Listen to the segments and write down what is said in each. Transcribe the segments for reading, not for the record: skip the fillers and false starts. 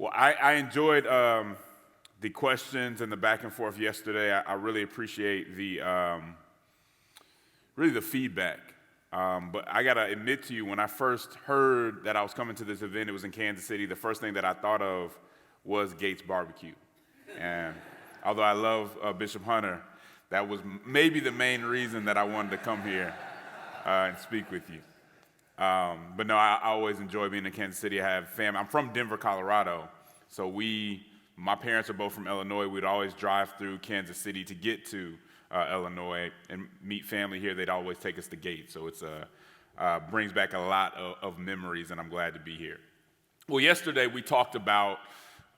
Well, I enjoyed the questions and the back and forth yesterday. I really appreciate the feedback. But I gotta admit to you, when I first heard that I was coming to this event, it was in Kansas City. The first thing that I thought of was Gates Barbecue, and although I love Bishop Hunter, that was maybe the main reason that I wanted to come here and speak with you. But no, I always enjoy being in Kansas City. I have family. I'm from Denver, Colorado. So my parents are both from Illinois. We'd always drive through Kansas City to get to Illinois and meet family here. They'd always take us to Gates. So it's brings back a lot of memories, and I'm glad to be here. Well, yesterday we talked about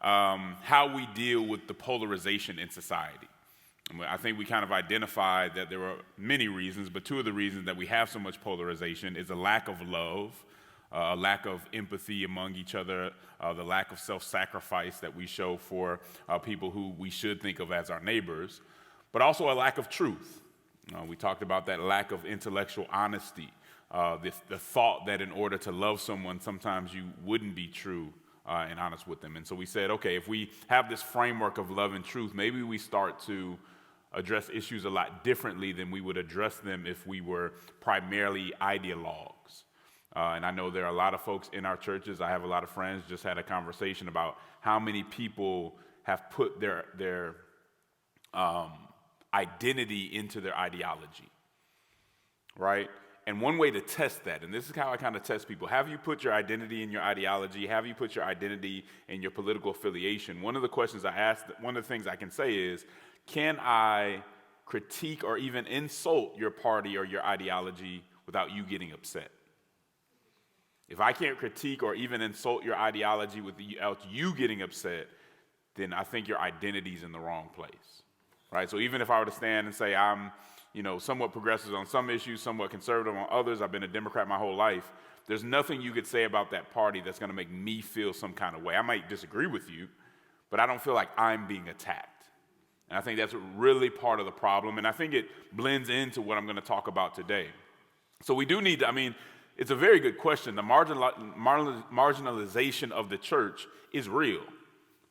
how we deal with the polarization in society. I think we kind of identified that there were many reasons, but two of the reasons that we have so much polarization is a lack of love, a lack of empathy among each other, the lack of self-sacrifice that we show for people who we should think of as our neighbors, but also a lack of truth. We talked about that lack of intellectual honesty, the thought that in order to love someone, sometimes you wouldn't be true and honest with them. And so we said, okay, if we have this framework of love and truth, maybe we start to address issues a lot differently than we would address them if we were primarily ideologues. And I know there are a lot of folks in our churches. I have a lot of friends, just had a conversation about how many people have put their identity into their ideology, right? And one way to test that, and this is how I kind of test people, have you put your identity in your ideology? Have you put your identity in your political affiliation? One of the questions I ask, one of the things I can say is, can I critique or even insult your party or your ideology without you getting upset? If I can't critique or even insult your ideology without you getting upset, then I think your identity's in the wrong place, right? So even if I were to stand and say I'm, somewhat progressive on some issues, somewhat conservative on others, I've been a Democrat my whole life, there's nothing you could say about that party that's going to make me feel some kind of way. I might disagree with you, but I don't feel like I'm being attacked. And I think that's really part of the problem, and I think it blends into what I'm going to talk about today. So we do need to, it's a very good question. The marginalization of the church is real.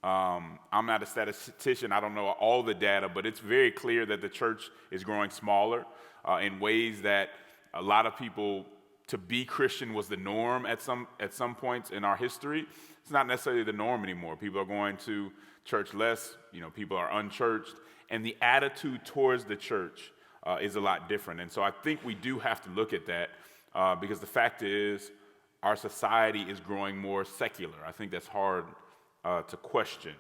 I'm not a statistician. I don't know all the data, but it's very clear that the church is growing smaller in ways that a lot of people, to be Christian was the norm at some points in our history. It's not necessarily the norm anymore. People are going to church less, people are unchurched, and the attitude towards the church is a lot different. And so I think we do have to look at that because the fact is our society is growing more secular. I think that's hard to question.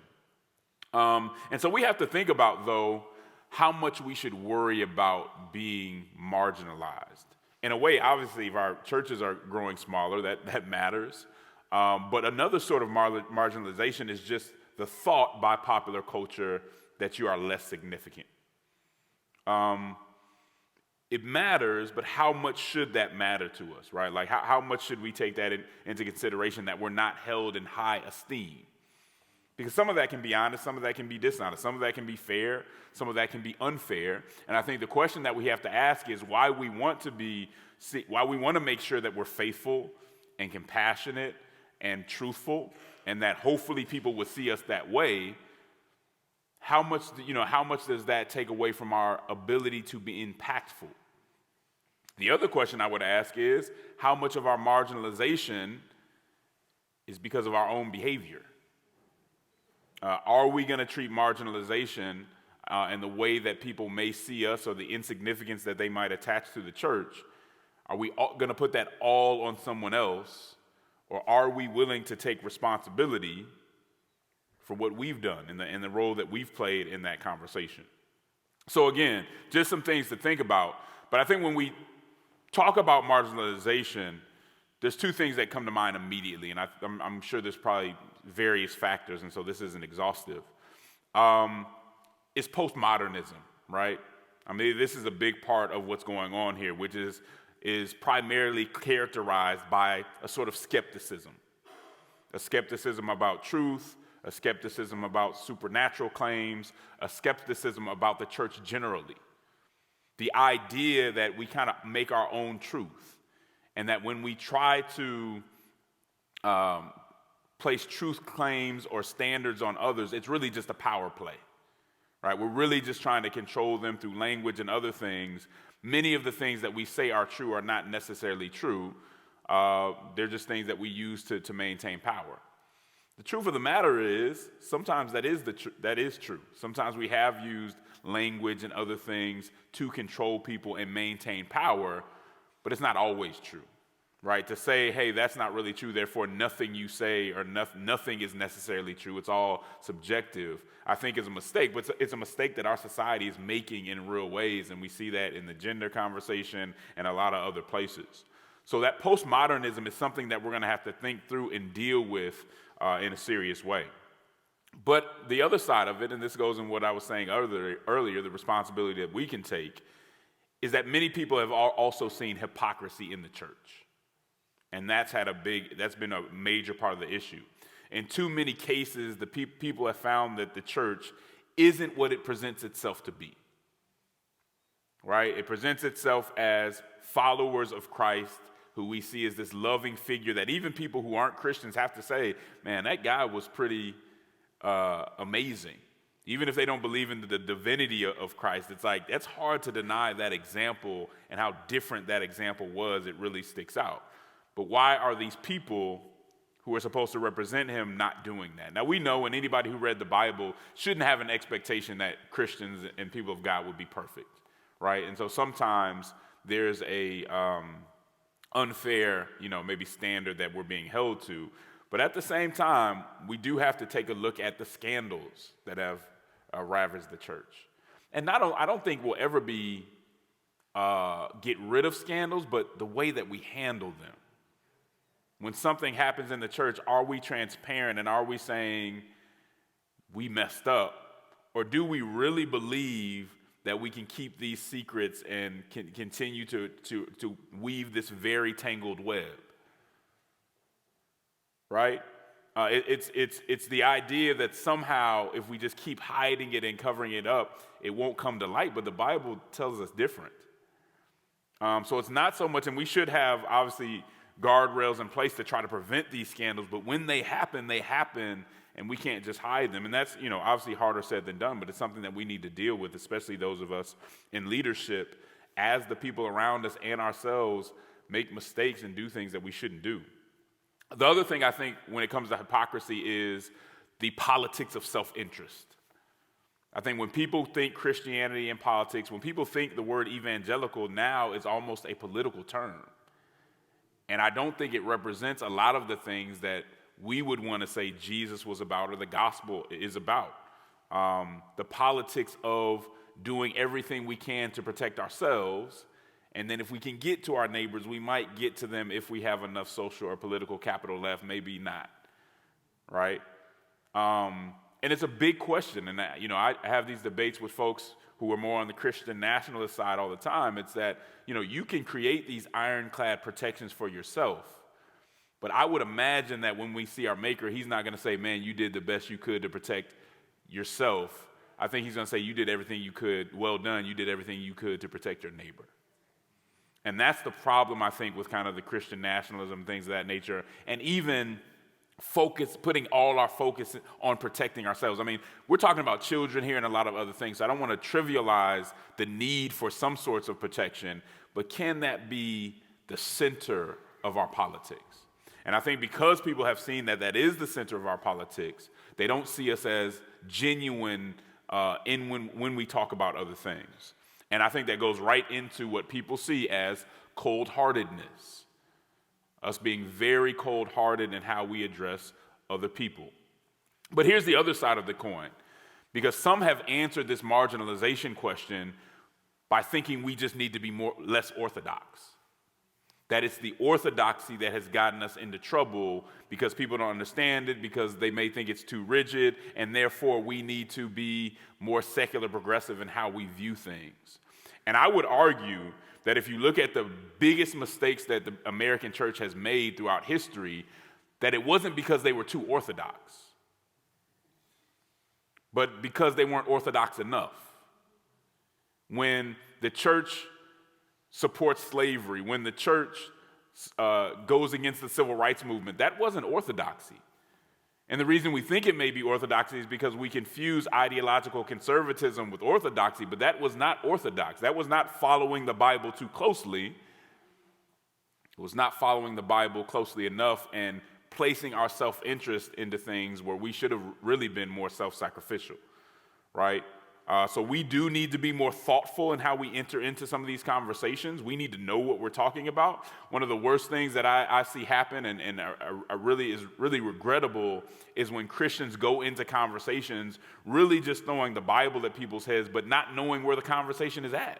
And so we have to think about, though, how much we should worry about being marginalized. In a way, obviously, if our churches are growing smaller, that matters. But another sort of marginalization is just the thought by popular culture that you are less significant. It matters, but how much should that matter to us, right? Like how much should we take that into consideration that we're not held in high esteem? Because some of that can be honest, some of that can be dishonest, some of that can be fair, some of that can be unfair. And I think the question that we have to ask is why we want to make sure that we're faithful and compassionate and truthful, and that hopefully people will see us that way. How much does that take away from our ability to be impactful? The other question I would ask is, how much of our marginalization is because of our own behavior? Are we going to treat marginalization and the way that people may see us or the insignificance that they might attach to the church, are we going to put that all on someone else? Or are we willing to take responsibility for what we've done and the role that we've played in that conversation? So again, just some things to think about. But I think when we talk about marginalization, there's two things that come to mind immediately. And I'm sure there's probably various factors, and so this isn't exhaustive. It's postmodernism, right? This is a big part of what's going on here, which is primarily characterized by a sort of skepticism about truth, a skepticism about supernatural claims, a skepticism about the church generally. The idea that we kind of make our own truth, and that when we try to place truth claims or standards on others, it's really just a power play, right? We're really just trying to control them through language and other things. Many of the things that we say are true are not necessarily true. They're just things that we use to maintain power. The truth of the matter is, sometimes that is true. Sometimes we have used language and other things to control people and maintain power, but it's not always true, right? To say, hey, that's not really true, therefore nothing you say or nothing is necessarily true, it's all subjective, I think is a mistake, but it's a mistake that our society is making in real ways, and we see that in the gender conversation and a lot of other places. So that postmodernism is something that we're going to have to think through and deal with in a serious way. But the other side of it, and this goes in what I was saying earlier, the responsibility that we can take, is that many people have also seen hypocrisy in the church. And that's been a major part of the issue. In too many cases, the people have found that the church isn't what it presents itself to be. Right? It presents itself as followers of Christ, who we see as this loving figure that even people who aren't Christians have to say, man, that guy was pretty amazing. Even if they don't believe in the divinity of Christ, it's like, that's hard to deny that example and how different that example was. It really sticks out. But why are these people who are supposed to represent him not doing that? Now, we know, and anybody who read the Bible shouldn't have an expectation that Christians and people of God would be perfect, right? And so sometimes there's a unfair, maybe standard that we're being held to. But at the same time, we do have to take a look at the scandals that have ravaged the church. And I don't think we'll ever get rid of scandals, but the way that we handle them. When something happens in the church, are we transparent and are we saying we messed up? Or do we really believe that we can keep these secrets and can continue to weave this very tangled web? Right? It's the idea that somehow if we just keep hiding it and covering it up, it won't come to light, but the Bible tells us different. So it's not so much, and we should have obviously guardrails in place to try to prevent these scandals, but when they happen, and we can't just hide them. And that's, obviously harder said than done, but it's something that we need to deal with, especially those of us in leadership, as the people around us and ourselves make mistakes and do things that we shouldn't do. The other thing I think when it comes to hypocrisy is the politics of self-interest. I think when people think Christianity and politics, when people think the word evangelical now is almost a political term. And I don't think it represents a lot of the things that we would want to say Jesus was about or the gospel is about. The politics of doing everything we can to protect ourselves, and then if we can get to our neighbors, we might get to them if we have enough social or political capital left, maybe not, right? And it's a big question, and I have these debates with folks who are more on the Christian nationalist side all the time. It's that, you can create these ironclad protections for yourself, but I would imagine that when we see our Maker, he's not going to say, man, you did the best you could to protect yourself. I think he's going to say, you did everything you could, well done, you did everything you could to protect your neighbor. And that's the problem, I think, with kind of the Christian nationalism, things of that nature, and even putting all our focus on protecting ourselves. I mean, we're talking about children here and a lot of other things, so I don't want to trivialize the need for some sorts of protection, but can that be the center of our politics? And I think because people have seen that is the center of our politics, they don't see us as genuine when we talk about other things. And I think that goes right into what people see as cold-heartedness, us being very cold-hearted in how we address other people. But here's the other side of the coin, because some have answered this marginalization question by thinking we just need to be less orthodox. That it's the orthodoxy that has gotten us into trouble because people don't understand it, because they may think it's too rigid, and therefore we need to be more secular progressive in how we view things. And I would argue that if you look at the biggest mistakes that the American church has made throughout history, that it wasn't because they were too orthodox, but because they weren't orthodox enough. When the church supports slavery, when the church goes against the civil rights movement, that wasn't orthodoxy. And the reason we think it may be orthodoxy is because we confuse ideological conservatism with orthodoxy, but that was not orthodox. That was not following the Bible too closely. It was not following the Bible closely enough and placing our self-interest into things where we should have really been more self-sacrificial, right? So we do need to be more thoughtful in how we enter into some of these conversations. We need to know what we're talking about. One of the worst things that I see happen and really is really regrettable is when Christians go into conversations really just throwing the Bible at people's heads, but not knowing where the conversation is at.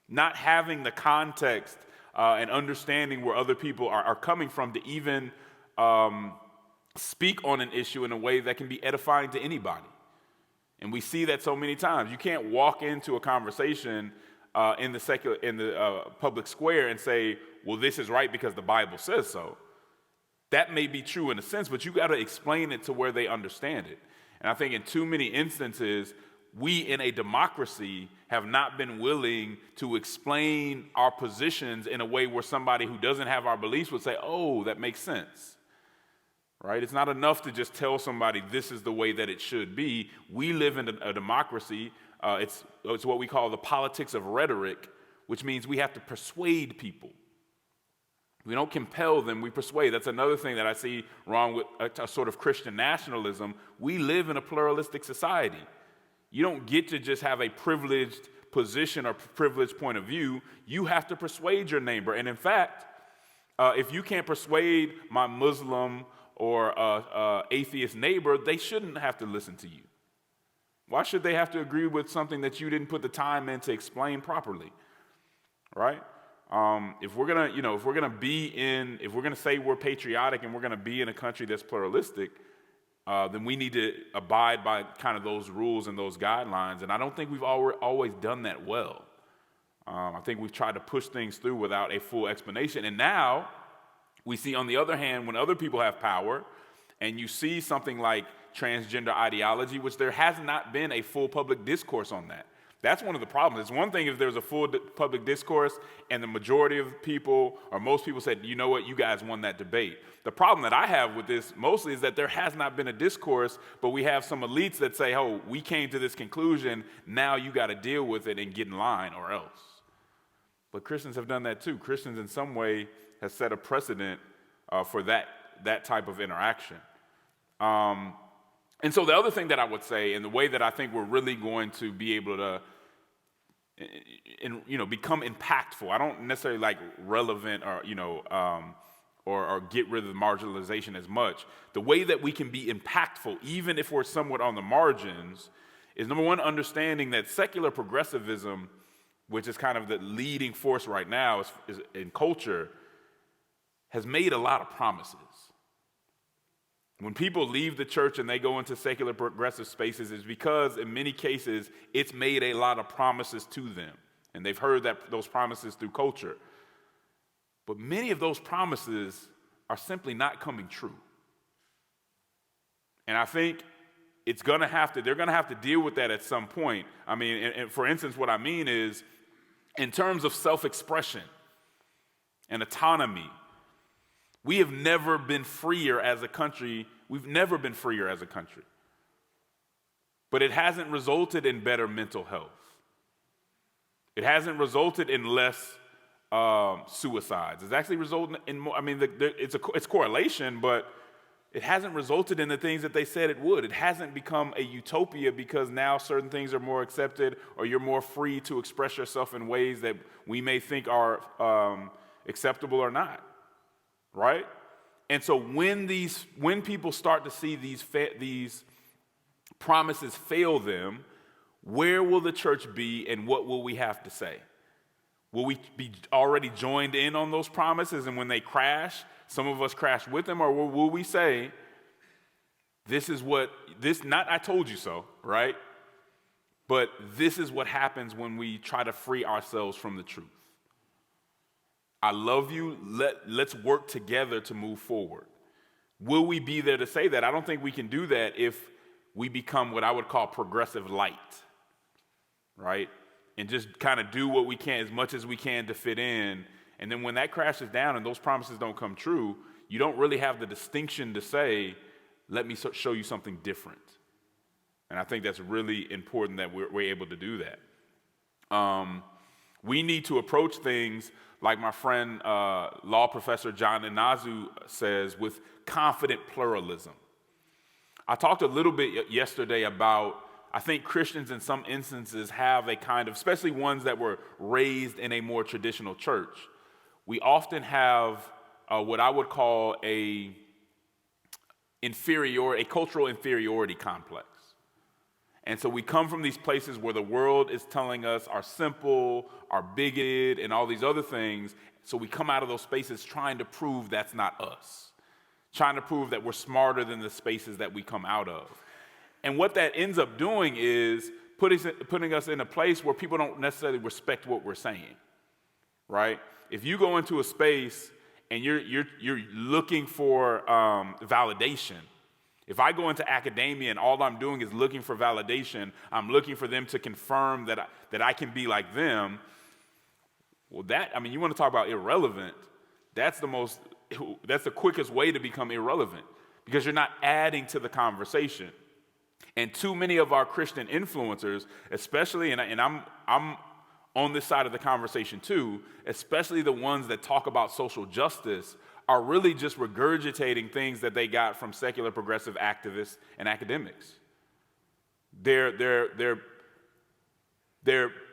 Not having the context and understanding where other people are coming from to even speak on an issue in a way that can be edifying to anybody. And we see that so many times. You can't walk into a conversation in the public square and say, well, this is right because the Bible says so. That may be true in a sense, but you got to explain it to where they understand it. And I think in too many instances, we in a democracy have not been willing to explain our positions in a way where somebody who doesn't have our beliefs would say, oh, that makes sense. Right? It's not enough to just tell somebody this is the way that it should be. We live in a democracy. It's what we call the politics of rhetoric, which means we have to persuade people. We don't compel them, we persuade. That's another thing that I see wrong with a sort of Christian nationalism. We live in a pluralistic society. You don't get to just have a privileged position or privileged point of view. You have to persuade your neighbor. And in fact, if you can't persuade my Muslim or atheist neighbor, they shouldn't have to listen to you. Why should they have to agree with something that you didn't put the time in to explain properly? Right? If we're gonna say we're patriotic and we're gonna be in a country that's pluralistic, then we need to abide by kind of those rules and those guidelines. And I don't think we've always done that well. I think we've tried to push things through without a full explanation. And now we see, on the other hand, when other people have power, and you see something like transgender ideology, which there has not been a full public discourse on that. That's one of the problems. It's one thing if there's a full public discourse and the majority of people or most people said, you know what, you guys won that debate. The problem that I have with this mostly is that there has not been a discourse, but we have some elites that say, oh, we came to this conclusion, now you got to deal with it and get in line or else. But Christians have done that too. Christians in some way has set a precedent for that type of interaction. And so the other thing that I would say, and the way that I think we're really going to be able to become impactful, I don't necessarily like relevant or get rid of the marginalization as much. The way that we can be impactful, even if we're somewhat on the margins, is number one, understanding that secular progressivism, which is kind of the leading force right now is in culture, has made a lot of promises. When people leave the church and they go into secular progressive spaces, it's because in many cases it's made a lot of promises to them. And they've heard those promises through culture. But many of those promises are simply not coming true. And I think they're going to have to deal with that at some point. I mean, and for instance, what I mean is in terms of self-expression and autonomy, we have never been freer as a country. We've never been freer as a country. But it hasn't resulted in better mental health. It hasn't resulted in less suicides. It's actually resulted in more. I mean, it's correlation, but it hasn't resulted in the things that they said it would. It hasn't become a utopia because now certain things are more accepted or you're more free to express yourself in ways that we may think are acceptable or not. Right? And so when people start to see these promises fail them, where will the church be and what will we have to say? Will we be already joined in on those promises, and when they crash, some of us crash with them, or will we say, not I told you so, right? But this is what happens when we try to free ourselves from the truth. I love you, let's work together to move forward. Will we be there to say that? I don't think we can do that if we become what I would call progressive light, right? And just kind of do what we can, as much as we can to fit in. And then when that crashes down and those promises don't come true, you don't really have the distinction to say, let me show you something different. And I think that's really important that we're able to do that. We need to approach things like my friend, law professor John Inazu says, with confident pluralism. I talked a little bit yesterday about, I think Christians in some instances have a kind of, especially ones that were raised in a more traditional church, we often have what I would call a cultural inferiority complex. And so we come from these places where the world is telling us are simple, are bigoted, and all these other things. So we come out of those spaces trying to prove that's not us, trying to prove that we're smarter than the spaces that we come out of. And what that ends up doing is putting us in a place where people don't necessarily respect what we're saying, right? If you go into a space and you're looking for validation. If I go into academia and all I'm doing is looking for validation, I'm looking for them to confirm that I can be like them. Well, you want to talk about irrelevant? That's the quickest way to become irrelevant, because you're not adding to the conversation. And too many of our Christian influencers, especially, and I'm on this side of the conversation too, especially the ones that talk about social justice, are really just regurgitating things that they got from secular progressive activists and academics. They're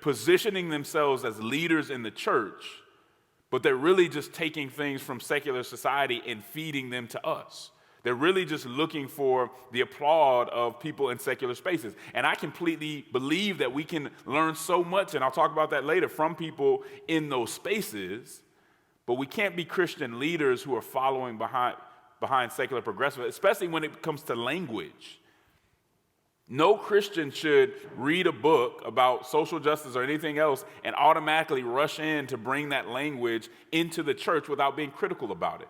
positioning themselves as leaders in the church, but they're really just taking things from secular society and feeding them to us. They're really just looking for the applaud of people in secular spaces. And I completely believe that we can learn so much, and I'll talk about that later, from people in those spaces. But we can't be Christian leaders who are following behind secular progressive, especially when it comes to language. No Christian should read a book about social justice or anything else and automatically rush in to bring that language into the church without being critical about it.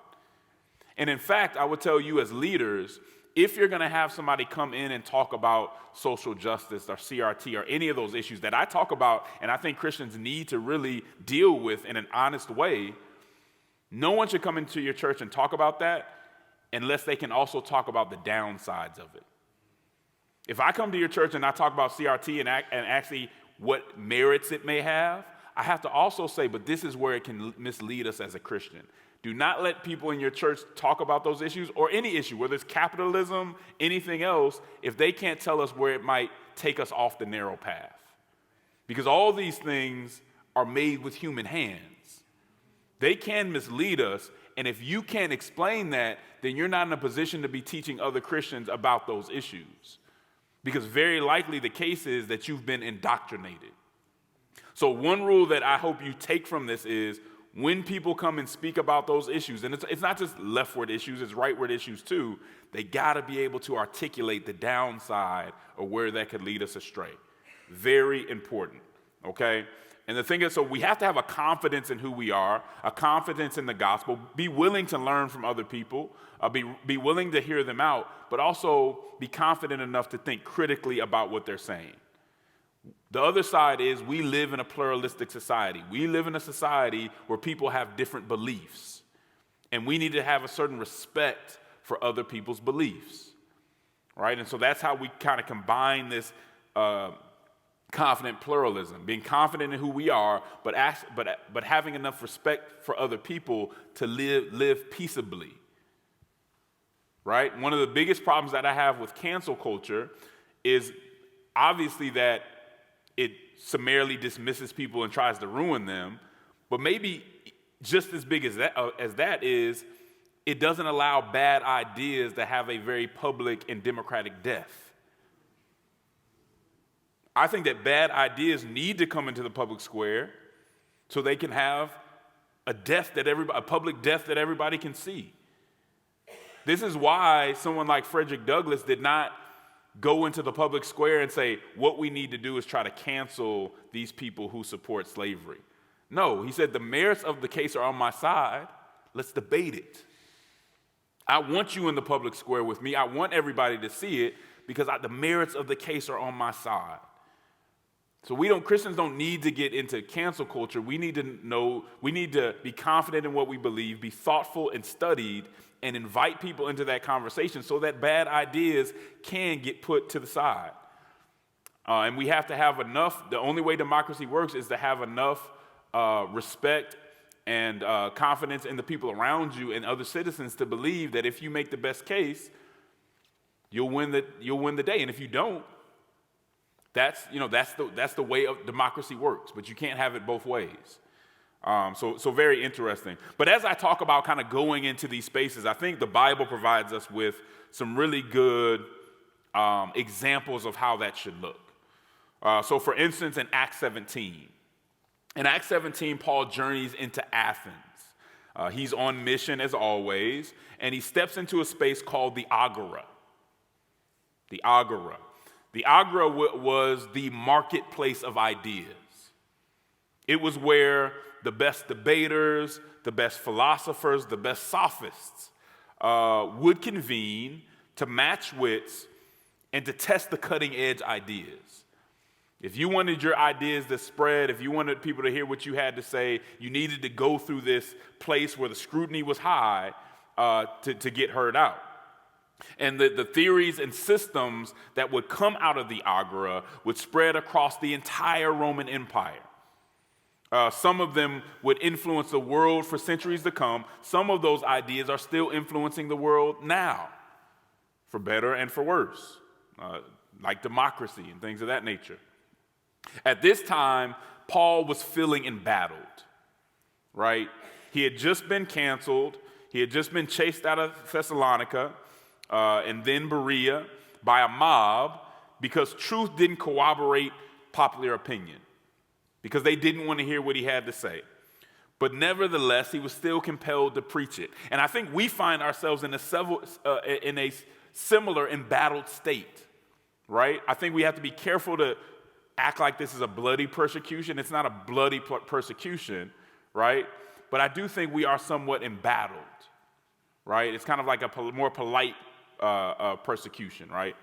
And in fact, I would tell you as leaders, if you're going to have somebody come in and talk about social justice or CRT or any of those issues that I talk about and I think Christians need to really deal with in an honest way, no one should come into your church and talk about that unless they can also talk about the downsides of it. If I come to your church and I talk about CRT and actually what merits it may have, I have to also say, but this is where it can mislead us as a Christian. Do not let people in your church talk about those issues or any issue, whether it's capitalism, anything else, if they can't tell us where it might take us off the narrow path. Because all these things are made with human hands. They can mislead us, and if you can't explain that, then you're not in a position to be teaching other Christians about those issues. Because very likely the case is that you've been indoctrinated. So one rule that I hope you take from this is when people come and speak about those issues, and it's not just leftward issues, it's rightward issues too, they got to be able to articulate the downside or where that could lead us astray. Very important, okay? And the thing is, so we have to have a confidence in who we are, a confidence in the gospel, be willing to learn from other people, be willing to hear them out, but also be confident enough to think critically about what they're saying. The other side is we live in a pluralistic society. We live in a society where people have different beliefs, and we need to have a certain respect for other people's beliefs, right? And so that's how we kind of combine this confident pluralism, being confident in who we are, but having enough respect for other people to live peaceably, right? One of the biggest problems that I have with cancel culture is obviously that it summarily dismisses people and tries to ruin them, but maybe just as big as that is, it doesn't allow bad ideas to have a very public and democratic death. I think that bad ideas need to come into the public square so they can have a public death that everybody can see. This is why someone like Frederick Douglass did not go into the public square and say, what we need to do is try to cancel these people who support slavery. No, he said, the merits of the case are on my side. Let's debate it. I want you in the public square with me. I want everybody to see it because the merits of the case are on my side. So Christians don't need to get into cancel culture. We need to be confident in what we believe, be thoughtful and studied, and invite people into that conversation so that bad ideas can get put to the side. And we have to have enough, the only way democracy works is to have enough respect and confidence in the people around you and other citizens to believe that if you make the best case, you'll win the day. And if you don't, that's the way of democracy works. But you can't have it both ways. So very interesting. But as I talk about kind of going into these spaces, I think the Bible provides us with some really good examples of how that should look. So for instance, in Acts 17. In Acts 17, Paul journeys into Athens. He's on mission as always, and he steps into a space called the Agora. The Agora. The Agora was the marketplace of ideas. It was where the best debaters, the best philosophers, the best sophists would convene to match wits and to test the cutting edge ideas. If you wanted your ideas to spread, if you wanted people to hear what you had to say, you needed to go through this place where the scrutiny was high to get heard out. And the theories and systems that would come out of the Agora would spread across the entire Roman Empire. Some of them would influence the world for centuries to come. Some of those ideas are still influencing the world now, for better and for worse, like democracy and things of that nature. At this time, Paul was feeling embattled, right? He had just been canceled. He had just been chased out of Thessalonica and then Berea by a mob because truth didn't corroborate popular opinion, because they didn't want to hear what he had to say. But nevertheless, he was still compelled to preach it. And I think we find ourselves in a similar embattled state, right? I think we have to be careful to act like this is a bloody persecution. It's not a bloody persecution, right? But I do think we are somewhat embattled, right? It's kind of like a more polite persecution, right?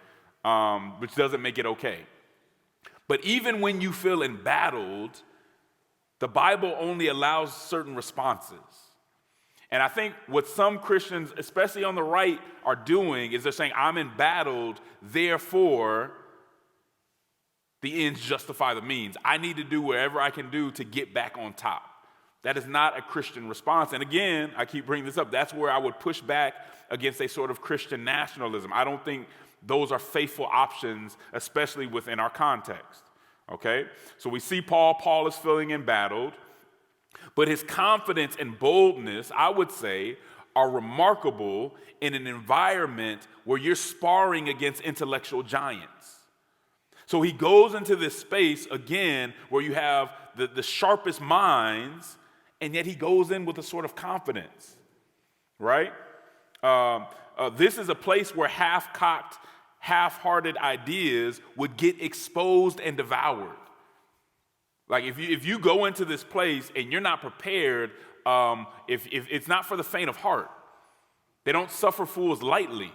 Which doesn't make it okay. But even when you feel embattled, the Bible only allows certain responses. And I think what some Christians, especially on the right, are doing is they're saying, I'm embattled, therefore the ends justify the means. I need to do whatever I can do to get back on top. That is not a Christian response. And again, I keep bringing this up, that's where I would push back against a sort of Christian nationalism. I don't think those are faithful options, especially within our context, okay? So we see Paul is feeling embattled, but his confidence and boldness, I would say, are remarkable in an environment where you're sparring against intellectual giants. So he goes into this space, again, where you have the sharpest minds, and yet he goes in with a sort of confidence, right? This is a place where half-cocked, half-hearted ideas would get exposed and devoured. Like if you go into this place and you're not prepared, if it's not for the faint of heart. They don't suffer fools lightly,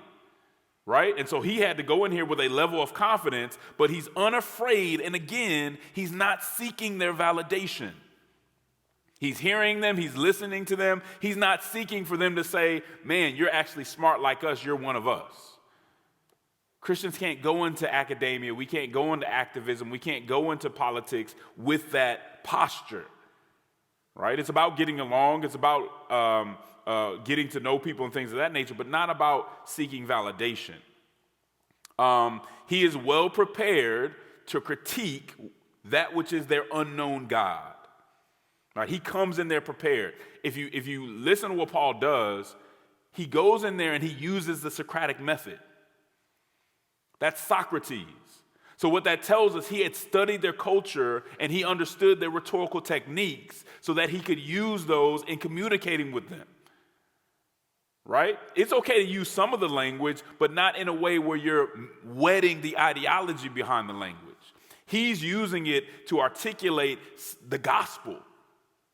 right? And so he had to go in here with a level of confidence, but he's unafraid, and again, he's not seeking their validation. He's hearing them, he's listening to them. He's not seeking for them to say, man, you're actually smart like us, you're one of us. Christians can't go into academia, we can't go into activism, we can't go into politics with that posture, right? It's about getting along, it's about getting to know people and things of that nature, but not about seeking validation. He is well prepared to critique that which is their unknown God. Right? He comes in there prepared. If you listen to what Paul does, he goes in there and he uses the Socratic method. That's Socrates. So what that tells us, he had studied their culture and he understood their rhetorical techniques so that he could use those in communicating with them. Right? It's okay to use some of the language, but not in a way where you're wedding the ideology behind the language. He's using it to articulate the gospel,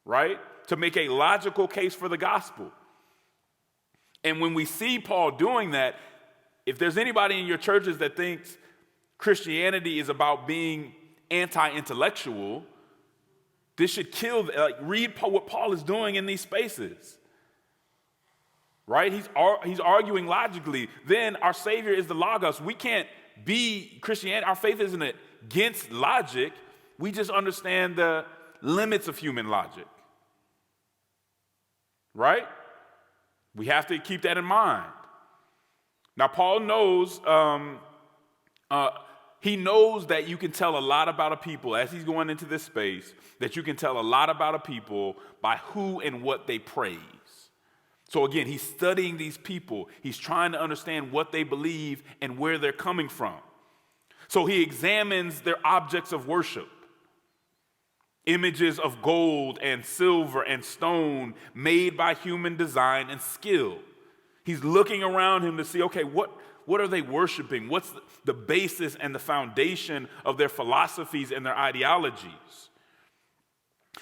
right? To make a logical case for the gospel. And when we see Paul doing that, if there's anybody in your churches that thinks Christianity is about being anti-intellectual, this should kill, read what Paul is doing in these spaces. right? He's arguing logically. Then our Savior is the Logos. We can't be Christianity. Our faith isn't against logic. We just understand the limits of human logic, right? We have to keep that in mind. Now, Paul knows, he knows that you can tell a lot about a people, as he's going into this space, that you can tell a lot about a people by who and what they praise. So again, he's studying these people. He's trying to understand what they believe and where they're coming from. So he examines their objects of worship. Images of gold and silver and stone made by human design and skill. He's looking around him to see, okay, what are they worshiping? What's the basis and the foundation of their philosophies and their ideologies?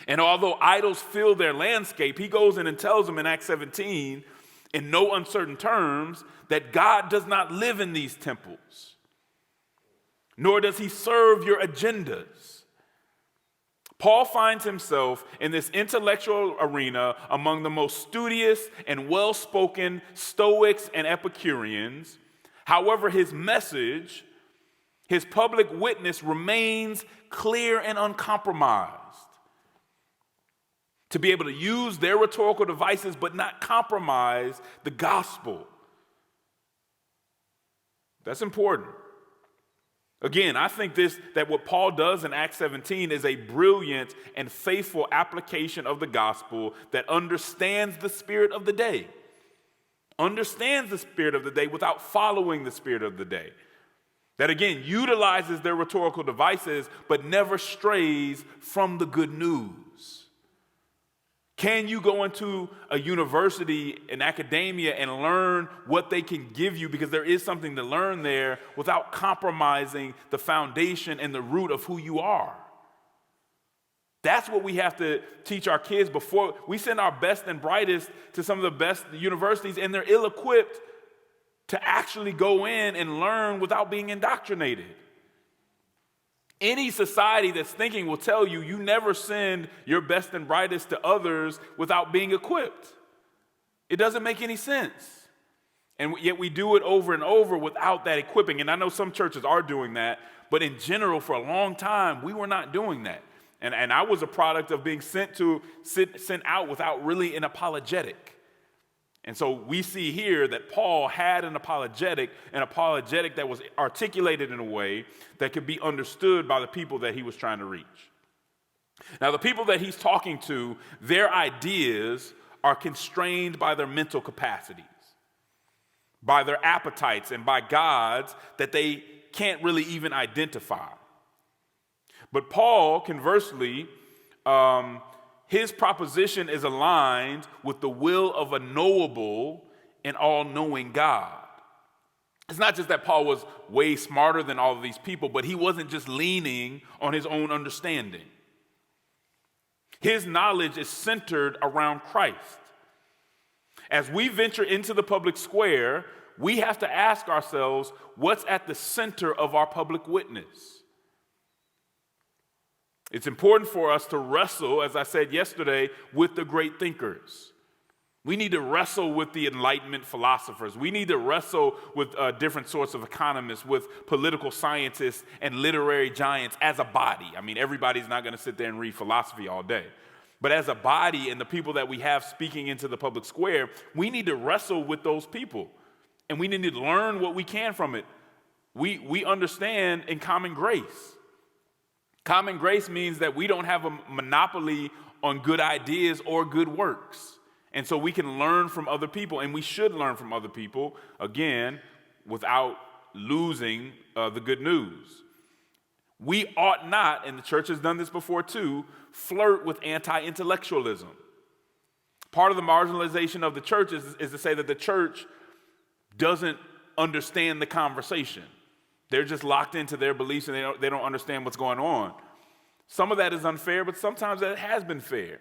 And although idols fill their landscape, he goes in and tells them in Acts 17, in no uncertain terms, that God does not live in these temples, nor does he serve your agendas. Paul finds himself in this intellectual arena among the most studious and well-spoken Stoics and Epicureans. However, his message, his public witness remains clear and uncompromised. To be able to use their rhetorical devices but not compromise the gospel. That's important. Again, I think that what Paul does in Acts 17 is a brilliant and faithful application of the gospel that understands the spirit of the day. Understands the spirit of the day without following the spirit of the day. That again, utilizes their rhetorical devices but never strays from the good news. Can you go into a university, an academia, and learn what they can give you, because there is something to learn there, without compromising the foundation and the root of who you are? That's what we have to teach our kids before we send our best and brightest to some of the best universities, and they're ill-equipped to actually go in and learn without being indoctrinated. Any society that's thinking will tell you, you never send your best and brightest to others without being equipped. It doesn't make any sense. And yet we do it over and over without that equipping. And I know some churches are doing that, but in general, for a long time, we were not doing that. And I was a product of being sent out without really an apologetic. And so we see here that Paul had an apologetic that was articulated in a way that could be understood by the people that he was trying to reach. Now, the people that he's talking to, their ideas are constrained by their mental capacities, by their appetites, and by gods that they can't really even identify. But Paul, conversely, his proposition is aligned with the will of a knowable and all-knowing God. It's not just that Paul was way smarter than all of these people, but he wasn't just leaning on his own understanding. His knowledge is centered around Christ. As we venture into the public square, we have to ask ourselves, what's at the center of our public witness? It's important for us to wrestle, as I said yesterday, with the great thinkers. We need to wrestle with the Enlightenment philosophers. We need to wrestle with different sorts of economists, with political scientists and literary giants as a body. I mean, everybody's not going to sit there and read philosophy all day. But as a body and the people that we have speaking into the public square, we need to wrestle with those people. And we need to learn what we can from it. We understand in common grace. Common grace means that we don't have a monopoly on good ideas or good works. And so we can learn from other people, and we should learn from other people, again, without losing the good news. We ought not, and the church has done this before too, flirt with anti-intellectualism. Part of the marginalization of the church is to say that the church doesn't understand the conversation. They're just locked into their beliefs and they don't understand what's going on. Some of that is unfair, but sometimes that has been fair.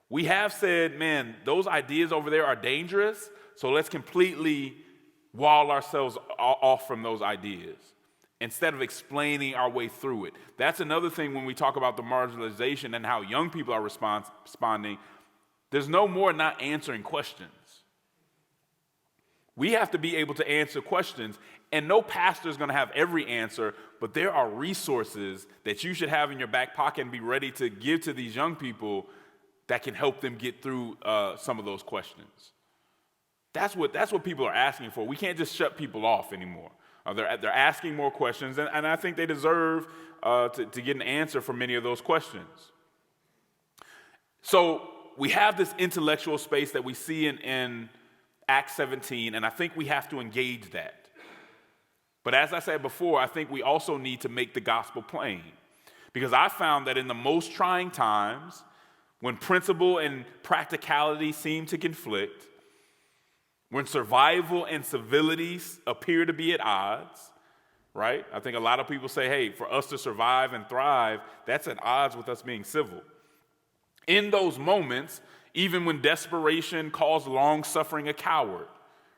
We have said, man, those ideas over there are dangerous, so let's completely wall ourselves off from those ideas instead of explaining our way through it. That's another thing when we talk about the marginalization and how young people are responding. There's no more not answering questions. We have to be able to answer questions, and no pastor is going to have every answer, but there are resources that you should have in your back pocket and be ready to give to these young people that can help them get through some of those questions. That's what people are asking for. We can't just shut people off anymore. They're asking more questions, and I think they deserve to get an answer for many of those questions. So we have this intellectual space that we see in Acts 17, and I think we have to engage that. But as I said before, I think we also need to make the gospel plain. Because I found that in the most trying times, when principle and practicality seem to conflict, when survival and civility appear to be at odds, right? I think a lot of people say, hey, for us to survive and thrive, that's at odds with us being civil. In those moments, even when desperation calls long-suffering a coward,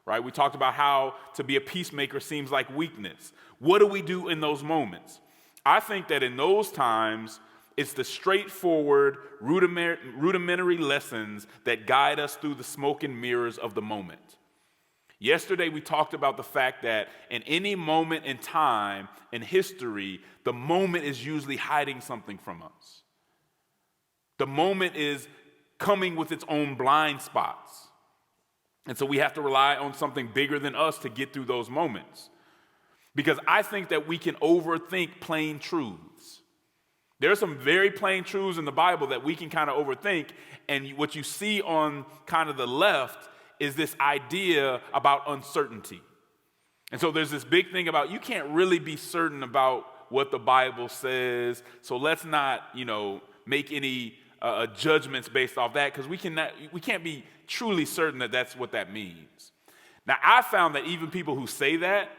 right? We talked about how to be a peacemaker seems like weakness. What do we do in those moments? I think that in those times, it's the straightforward, rudimentary lessons that guide us through the smoke and mirrors of the moment. Yesterday, we talked about the fact that in any moment in time in history, the moment is usually hiding something from us. The moment is coming with its own blind spots. And so we have to rely on something bigger than us to get through those moments. Because I think that we can overthink plain truths. There are some very plain truths in the Bible that we can kind of overthink. And what you see on kind of the left is this idea about uncertainty. And so there's this big thing about you can't really be certain about what the Bible says. So let's not, make any judgments based off that, because we can't be truly certain that that's what that means. Now, I found that even people who say that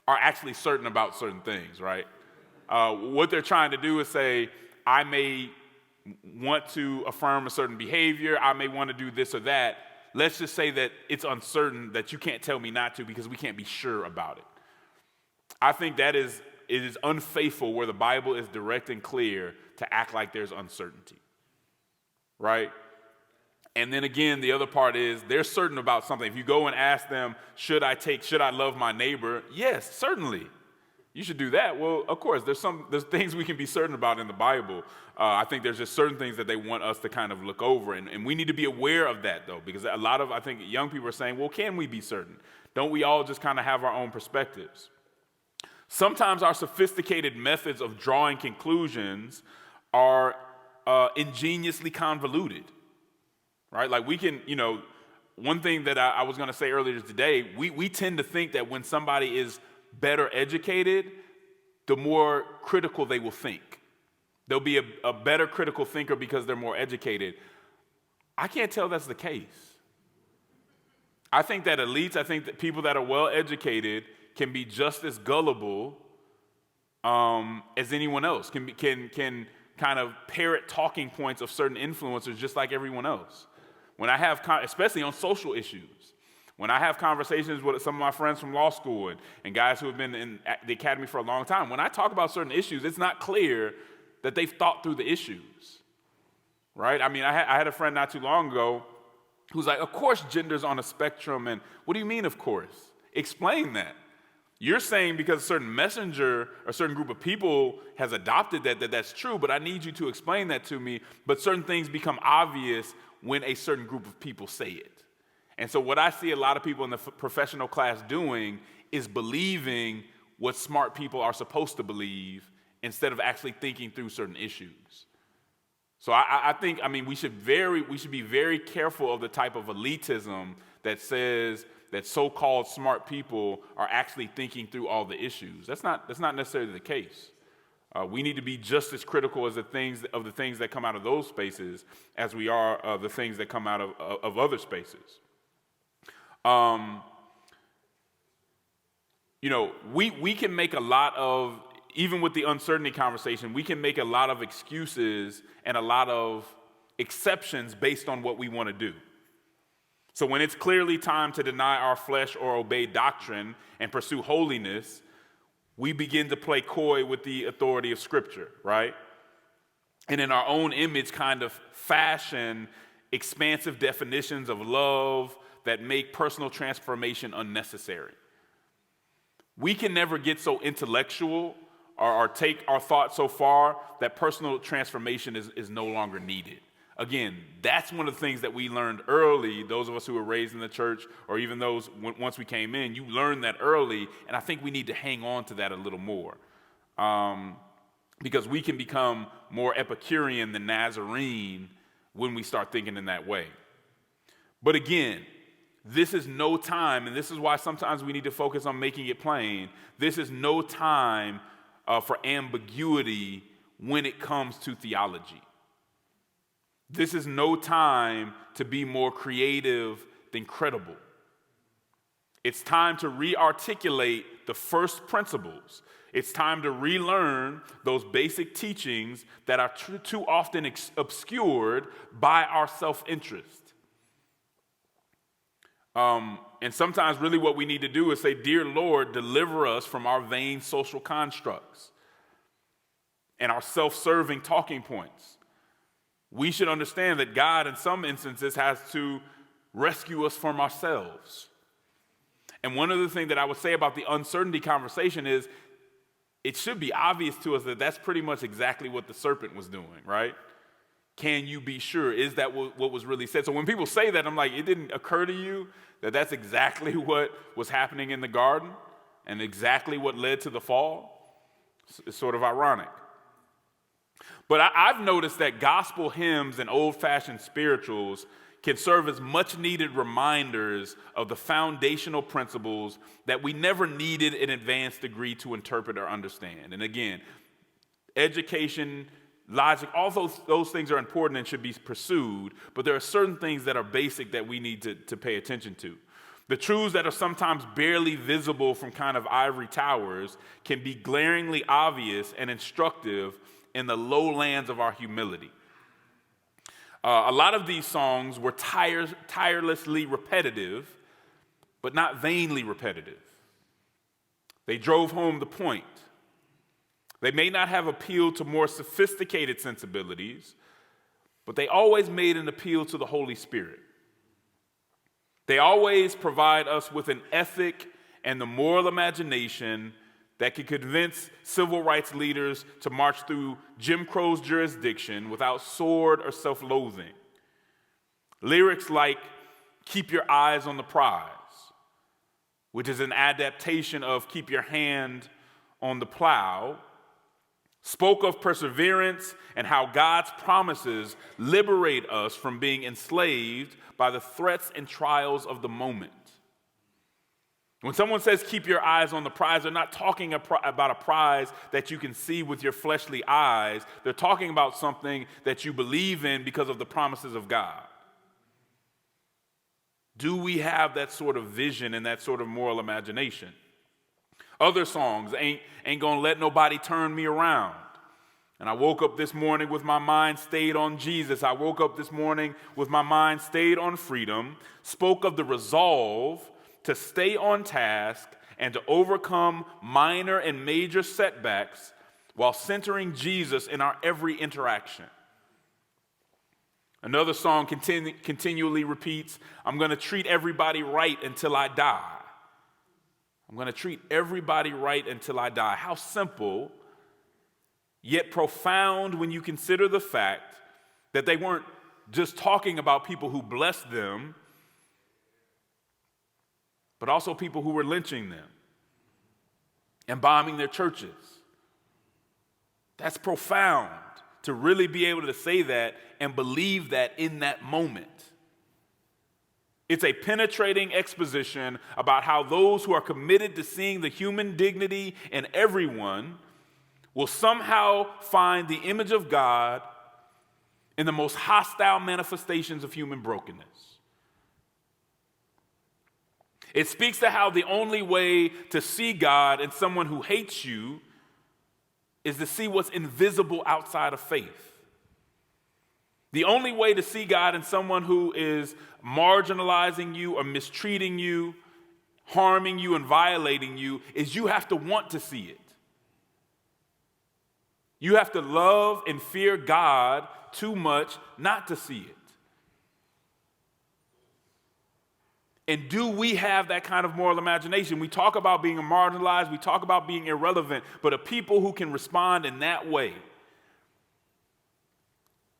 are actually certain about certain things, right? What they're trying to do is say, I may want to affirm a certain behavior, I may want to do this or that. Let's just say that it's uncertain, that you can't tell me not to because we can't be sure about it. I think it is unfaithful where the Bible is direct and clear to act like there's uncertainty, right? And then again, the other part is they're certain about something. If you go and ask them, should I love my neighbor? Yes, certainly. You should do that. Well, of course, there's things we can be certain about in the Bible. I think there's just certain things that they want us to kind of look over. And we need to be aware of that, though, because a lot of, I think, young people are saying, well, can we be certain? Don't we all just kind of have our own perspectives? Sometimes our sophisticated methods of drawing conclusions are ingeniously convoluted, right? Like we can, one thing that I was going to say earlier today, we tend to think that when somebody is better educated, the more critical they will think. They'll be a better critical thinker because they're more educated. I can't tell that's the case. I think that people that are well educated can be just as gullible as anyone else, can kind of parrot talking points of certain influencers just like everyone else. When I have, especially on social issues, when I have conversations with some of my friends from law school and guys who have been in the academy for a long time, when I talk about certain issues, it's not clear that they've thought through the issues, right? I mean, I had a friend not too long ago who's like, of course gender's on a spectrum, and what do you mean, of course? Explain that. You're saying because a certain messenger or a certain group of people has adopted that's true, but I need you to explain that to me. But certain things become obvious when a certain group of people say it. And so what I see a lot of people in the professional class doing is believing what smart people are supposed to believe instead of actually thinking through certain issues. So I think we should be very careful of the type of elitism that says that so-called smart people are actually thinking through all the issues. That's not necessarily the case. We need to be just as critical as the things that come out of those spaces as we are of the things that come out of other spaces. We can make a lot of, even with the uncertainty conversation, we can make a lot of excuses and a lot of exceptions based on what we want to do. So when it's clearly time to deny our flesh or obey doctrine and pursue holiness, we begin to play coy with the authority of Scripture, right? And in our own image kind of fashion expansive definitions of love that make personal transformation unnecessary. We can never get so intellectual or take our thoughts so far that personal transformation is no longer needed. Again, that's one of the things that we learned early, those of us who were raised in the church, or even those once we came in, you learned that early, and I think we need to hang on to that a little more. Because we can become more Epicurean than Nazarene when we start thinking in that way. But again, this is no time, and this is why sometimes we need to focus on making it plain. This is no time for ambiguity when it comes to theology. This is no time to be more creative than credible. It's time to re-articulate the first principles. It's time to relearn those basic teachings that are too often obscured by our self-interest. And sometimes really what we need to do is say, "Dear Lord, deliver us from our vain social constructs and our self-serving talking points." We should understand that God, in some instances, has to rescue us from ourselves. And one of the things that I would say about the uncertainty conversation is it should be obvious to us that that's pretty much exactly what the serpent was doing, right? Can you be sure? Is that what was really said? So when people say that, I'm like, it didn't occur to you that that's exactly what was happening in the garden and exactly what led to the fall? It's sort of ironic. But I've noticed that gospel hymns and old-fashioned spirituals can serve as much-needed reminders of the foundational principles that we never needed an advanced degree to interpret or understand. And again, education, logic, all those things are important and should be pursued, but there are certain things that are basic that we need to pay attention to. The truths that are sometimes barely visible from kind of ivory towers can be glaringly obvious and instructive in the lowlands of our humility. A lot of these songs were tirelessly repetitive, but not vainly repetitive. They drove home the point. They may not have appealed to more sophisticated sensibilities, but they always made an appeal to the Holy Spirit. They always provide us with an ethic and the moral imagination that could convince civil rights leaders to march through Jim Crow's jurisdiction without sword or self-loathing. Lyrics like "Keep Your Eyes on the Prize," which is an adaptation of "Keep Your Hand on the Plow," spoke of perseverance and how God's promises liberate us from being enslaved by the threats and trials of the moment. When someone says "keep your eyes on the prize," they're not talking about a prize that you can see with your fleshly eyes. They're talking about something that you believe in because of the promises of God. Do we have that sort of vision and that sort of moral imagination? Other songs, ain't gonna let nobody turn me around. And I woke up this morning with my mind stayed on Jesus. I woke up this morning with my mind stayed on freedom, spoke of the resolve to stay on task and to overcome minor and major setbacks while centering Jesus in our every interaction. Another song continually repeats, "I'm going to treat everybody right until I die." I'm going to treat everybody right until I die. How simple, yet profound when you consider the fact that they weren't just talking about people who blessed them, but also people who were lynching them and bombing their churches. That's profound to really be able to say that and believe that in that moment. It's a penetrating exposition about how those who are committed to seeing the human dignity in everyone will somehow find the image of God in the most hostile manifestations of human brokenness. It speaks to how the only way to see God in someone who hates you is to see what's invisible outside of faith. The only way to see God in someone who is marginalizing you or mistreating you, harming you and violating you is you have to want to see it. You have to love and fear God too much not to see it. And do we have that kind of moral imagination? We talk about being marginalized, we talk about being irrelevant, but a people who can respond in that way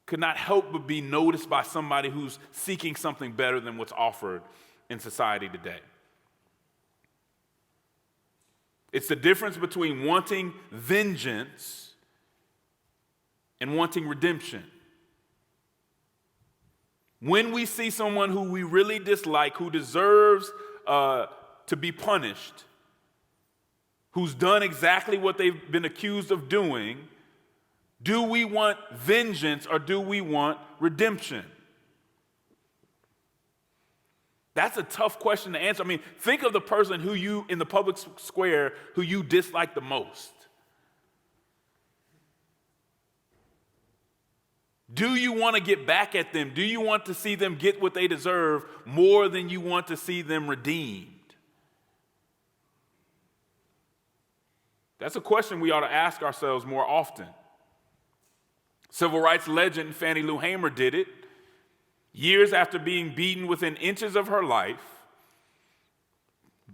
could not help but be noticed by somebody who's seeking something better than what's offered in society today. It's the difference between wanting vengeance and wanting redemption. When we see someone who we really dislike, who deserves to be punished, who's done exactly what they've been accused of doing, do we want vengeance or do we want redemption? That's a tough question to answer. I mean, think of the person who you, in the public square, who you dislike the most. Do you want to get back at them? Do you want to see them get what they deserve more than you want to see them redeemed? That's a question we ought to ask ourselves more often. Civil rights legend Fannie Lou Hamer did it. Years after being beaten within inches of her life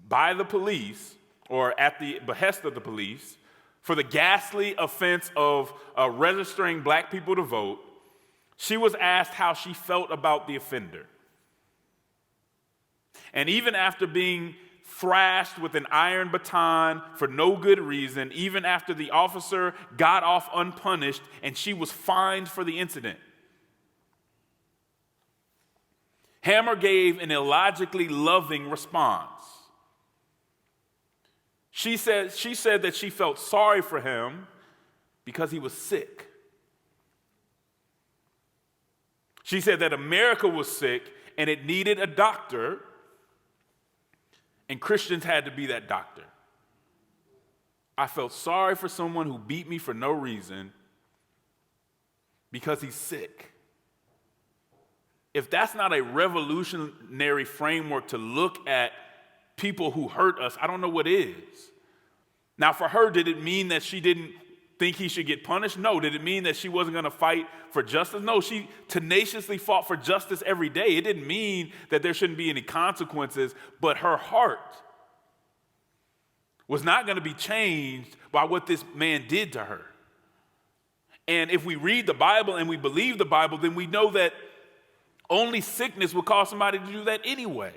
by the police, or at the behest of the police, for the ghastly offense of registering black people to vote, she was asked how she felt about the offender. And even after being thrashed with an iron baton for no good reason, even after the officer got off unpunished and she was fined for the incident, Hamer gave an illogically loving response. She said that she felt sorry for him because he was sick. She said that America was sick and it needed a doctor, and Christians had to be that doctor. I felt sorry for someone who beat me for no reason because he's sick. If that's not a revolutionary framework to look at people who hurt us, I don't know what is. Now, for her, did it mean that she didn't think he should get punished? No. Did it mean that she wasn't going to fight for justice? No, she tenaciously fought for justice every day. It didn't mean that there shouldn't be any consequences, but her heart was not going to be changed by what this man did to her. And if we read the Bible and we believe the Bible, then we know that only sickness would cause somebody to do that anyway.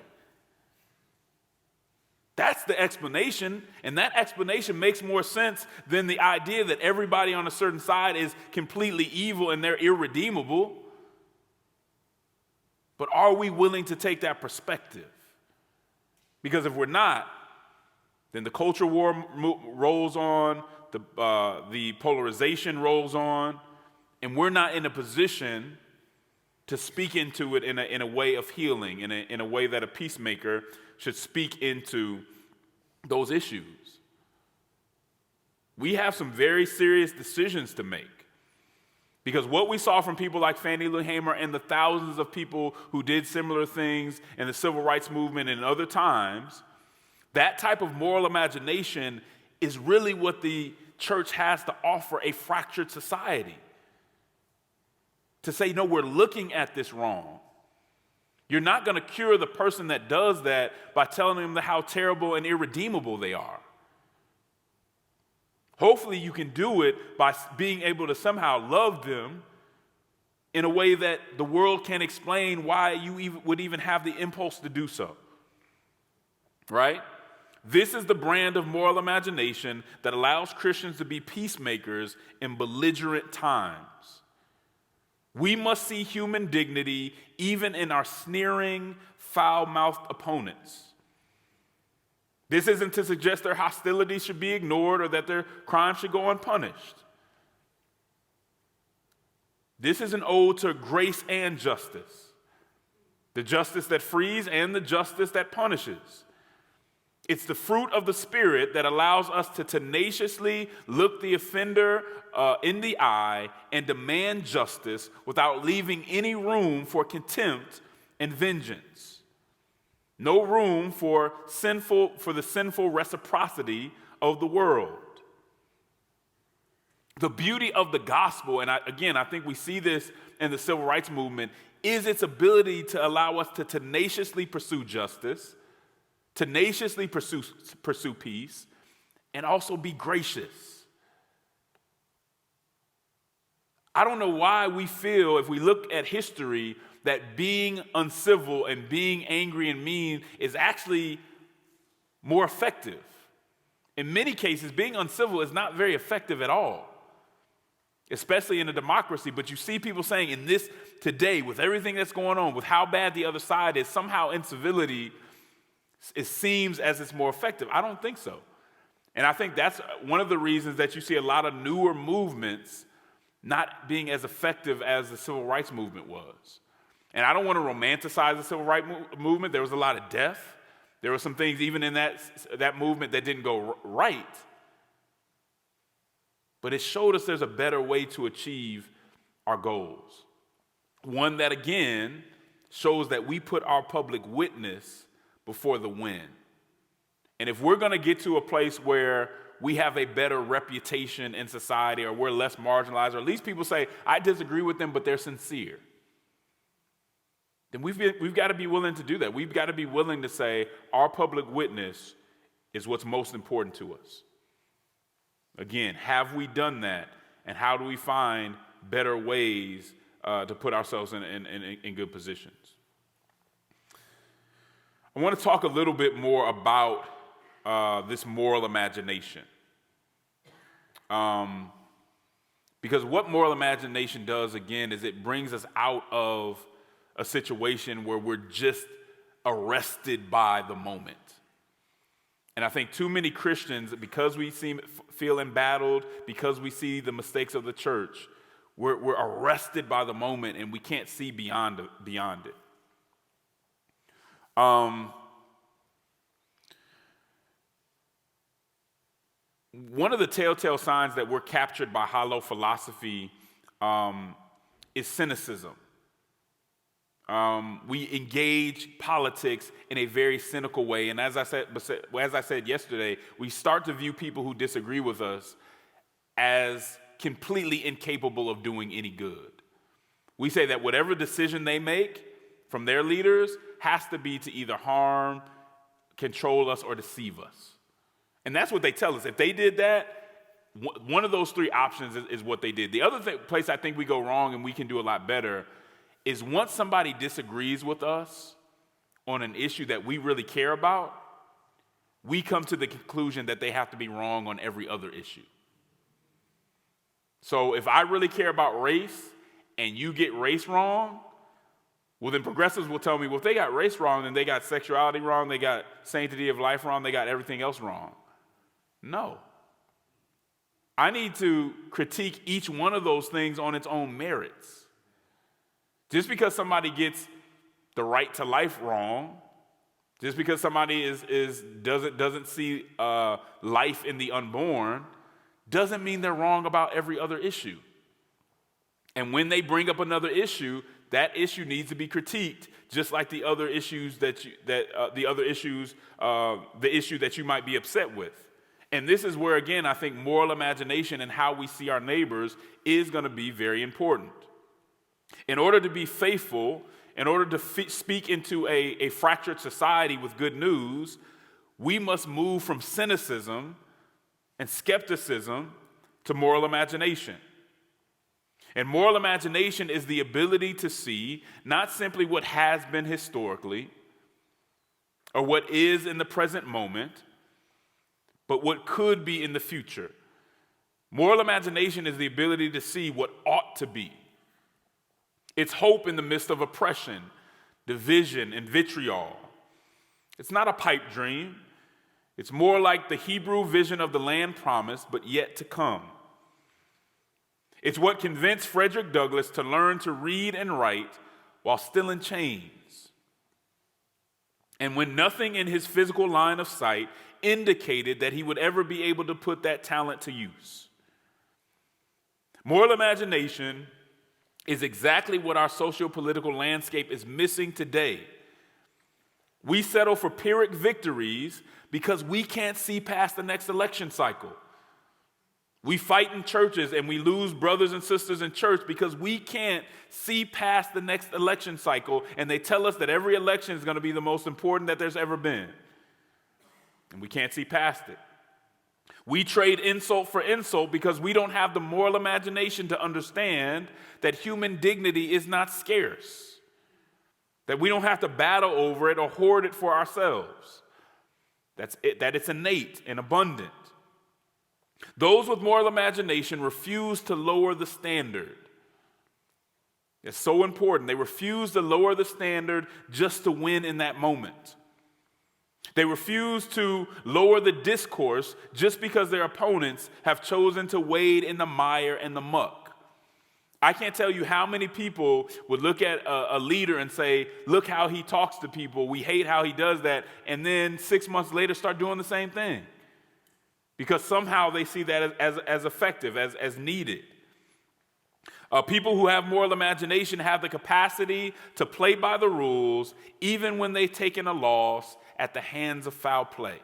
That's the explanation, and that explanation makes more sense than the idea that everybody on a certain side is completely evil and they're irredeemable. But are we willing to take that perspective? Because if we're not, then the culture war rolls on, the polarization rolls on, and we're not in a position to speak into it in a way of healing, in a way that a peacemaker should speak into those issues. We have some very serious decisions to make. Because what we saw from people like Fannie Lou Hamer and the thousands of people who did similar things in the civil rights movement and other times, that type of moral imagination is really what the church has to offer a fractured society. To say, no, we're looking at this wrong. You're not going to cure the person that does that by telling them how terrible and irredeemable they are. Hopefully you can do it by being able to somehow love them in a way that the world can't explain why you would even have the impulse to do so. Right? This is the brand of moral imagination that allows Christians to be peacemakers in belligerent times. We must see human dignity even in our sneering, foul-mouthed opponents. This isn't to suggest their hostility should be ignored or that their crimes should go unpunished. This is an ode to grace and justice, the justice that frees and the justice that punishes. It's the fruit of the Spirit that allows us to tenaciously look the offender in the eye and demand justice without leaving any room for contempt and vengeance. No room for the sinful reciprocity of the world. The beauty of the gospel, and I think we see this in the civil rights movement, is its ability to allow us to tenaciously pursue justice, tenaciously pursue peace, and also be gracious. I don't know why we feel, if we look at history, that being uncivil and being angry and mean is actually more effective. In many cases, being uncivil is not very effective at all, especially in a democracy. But you see people saying in this today, with everything that's going on, with how bad the other side is, somehow incivility, it seems as it's more effective. I don't think so. And I think that's one of the reasons that you see a lot of newer movements not being as effective as the civil rights movement was. And I don't want to romanticize the civil rights movement. There was a lot of death. There were some things even in that movement that didn't go right. But it showed us there's a better way to achieve our goals. One that, again, shows that we put our public witness before the win. And if we're going to get to a place where we have a better reputation in society, or we're less marginalized, or at least people say, I disagree with them, but they're sincere, then we've got to be willing to do that. We've got to be willing to say our public witness is what's most important to us. Again, have we done that? And how do we find better ways to put ourselves in good positions? I want to talk a little bit more about this moral imagination. Because what moral imagination does, again, is it brings us out of a situation where we're just arrested by the moment. And I think too many Christians, because we feel embattled, because we see the mistakes of the church, we're arrested by the moment and we can't see beyond it. One of the telltale signs that we're captured by hollow philosophy is cynicism. We engage politics in a very cynical way, and as I said yesterday, we start to view people who disagree with us as completely incapable of doing any good. We say that whatever decision they make from their leaders has to be to either harm, control us, or deceive us. And that's what they tell us. If they did that, one of those three options is what they did. The other place I think we go wrong and we can do a lot better is once somebody disagrees with us on an issue that we really care about, we come to the conclusion that they have to be wrong on every other issue. So if I really care about race and you get race wrong, well, then progressives will tell me, well, if they got race wrong, then they got sexuality wrong, they got sanctity of life wrong, they got everything else wrong. No. I need to critique each one of those things on its own merits. Just because somebody gets the right to life wrong, just because somebody doesn't see life in the unborn, doesn't mean they're wrong about every other issue. And when they bring up another issue, that issue needs to be critiqued, just like the other issues the issue that you might be upset with. And this is where, again, I think moral imagination and how we see our neighbors is going to be very important. In order to be faithful, in order to speak into a fractured society with good news, we must move from cynicism and skepticism to moral imagination. And moral imagination is the ability to see not simply what has been historically or what is in the present moment, but what could be in the future. Moral imagination is the ability to see what ought to be. It's hope in the midst of oppression, division, and vitriol. It's not a pipe dream. It's more like the Hebrew vision of the land promised, but yet to come. It's what convinced Frederick Douglass to learn to read and write while still in chains. And when nothing in his physical line of sight indicated that he would ever be able to put that talent to use. Moral imagination is exactly what our socio-political landscape is missing today. We settle for Pyrrhic victories because we can't see past the next election cycle. We fight in churches and we lose brothers and sisters in church because we can't see past the next election cycle, and they tell us that every election is going to be the most important that there's ever been. And we can't see past it. We trade insult for insult because we don't have the moral imagination to understand that human dignity is not scarce, that we don't have to battle over it or hoard it for ourselves, that it's innate and abundant. Those with moral imagination refuse to lower the standard. It's so important. They refuse to lower the standard just to win in that moment. They refuse to lower the discourse just because their opponents have chosen to wade in the mire and the muck. I can't tell you how many people would look at a leader and say, look how he talks to people. We hate how he does that. And then 6 months later start doing the same thing. Because somehow they see that as effective, as needed. People who have moral imagination have the capacity to play by the rules even when they've taken a loss at the hands of foul play.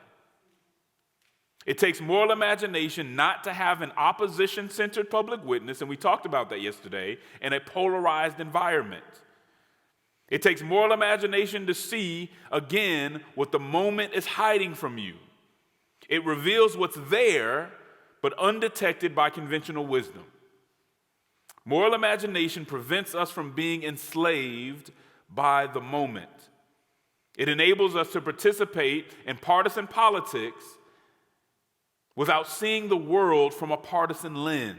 It takes moral imagination not to have an opposition-centered public witness, and we talked about that yesterday, in a polarized environment. It takes moral imagination to see, again, what the moment is hiding from you. It reveals what's there, but undetected by conventional wisdom. Moral imagination prevents us from being enslaved by the moment. It enables us to participate in partisan politics without seeing the world from a partisan lens.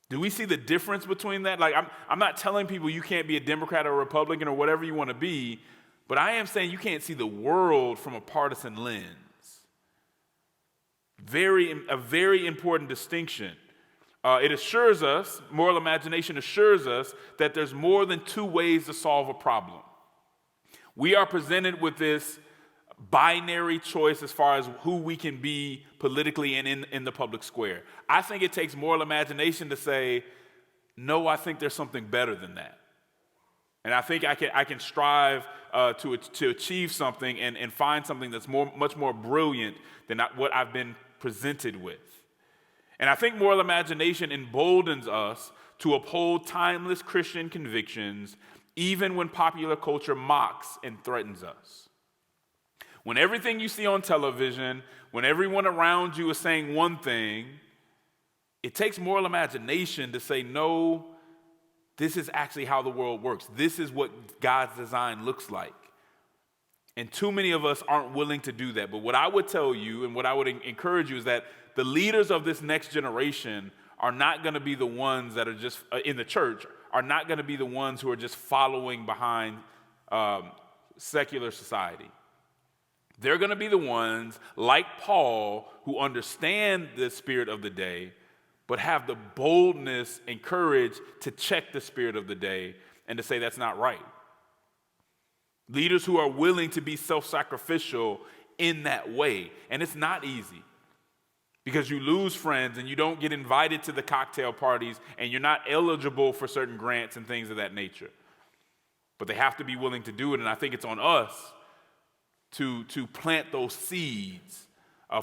Do we see the difference between that? Like, I'm not telling people you can't be a Democrat or a Republican or whatever you want to be, but I am saying you can't see the world from a partisan lens. A very important distinction. It assures us, moral imagination assures us, that there's more than two ways to solve a problem. We are presented with this binary choice as far as who we can be politically and in the public square. I think it takes moral imagination to say, no, I think there's something better than that. And I think I can strive to achieve something and find something that's much more brilliant than what I've been presented with. And I think moral imagination emboldens us to uphold timeless Christian convictions even when popular culture mocks and threatens us. When everything you see on television, when everyone around you is saying one thing, it takes moral imagination to say, no, this is actually how the world works. This is what God's design looks like. And too many of us aren't willing to do that. But what I would tell you and what I would encourage you is that the leaders of this next generation are not going to be the ones that are just in the church, are not going to be the ones who are just following behind secular society. They're going to be the ones, like Paul, who understand the spirit of the day, but have the boldness and courage to check the spirit of the day and to say that's not right. Leaders who are willing to be self-sacrificial in that way. And it's not easy because you lose friends and you don't get invited to the cocktail parties and you're not eligible for certain grants and things of that nature. But they have to be willing to do it, and I think it's on us to plant those seeds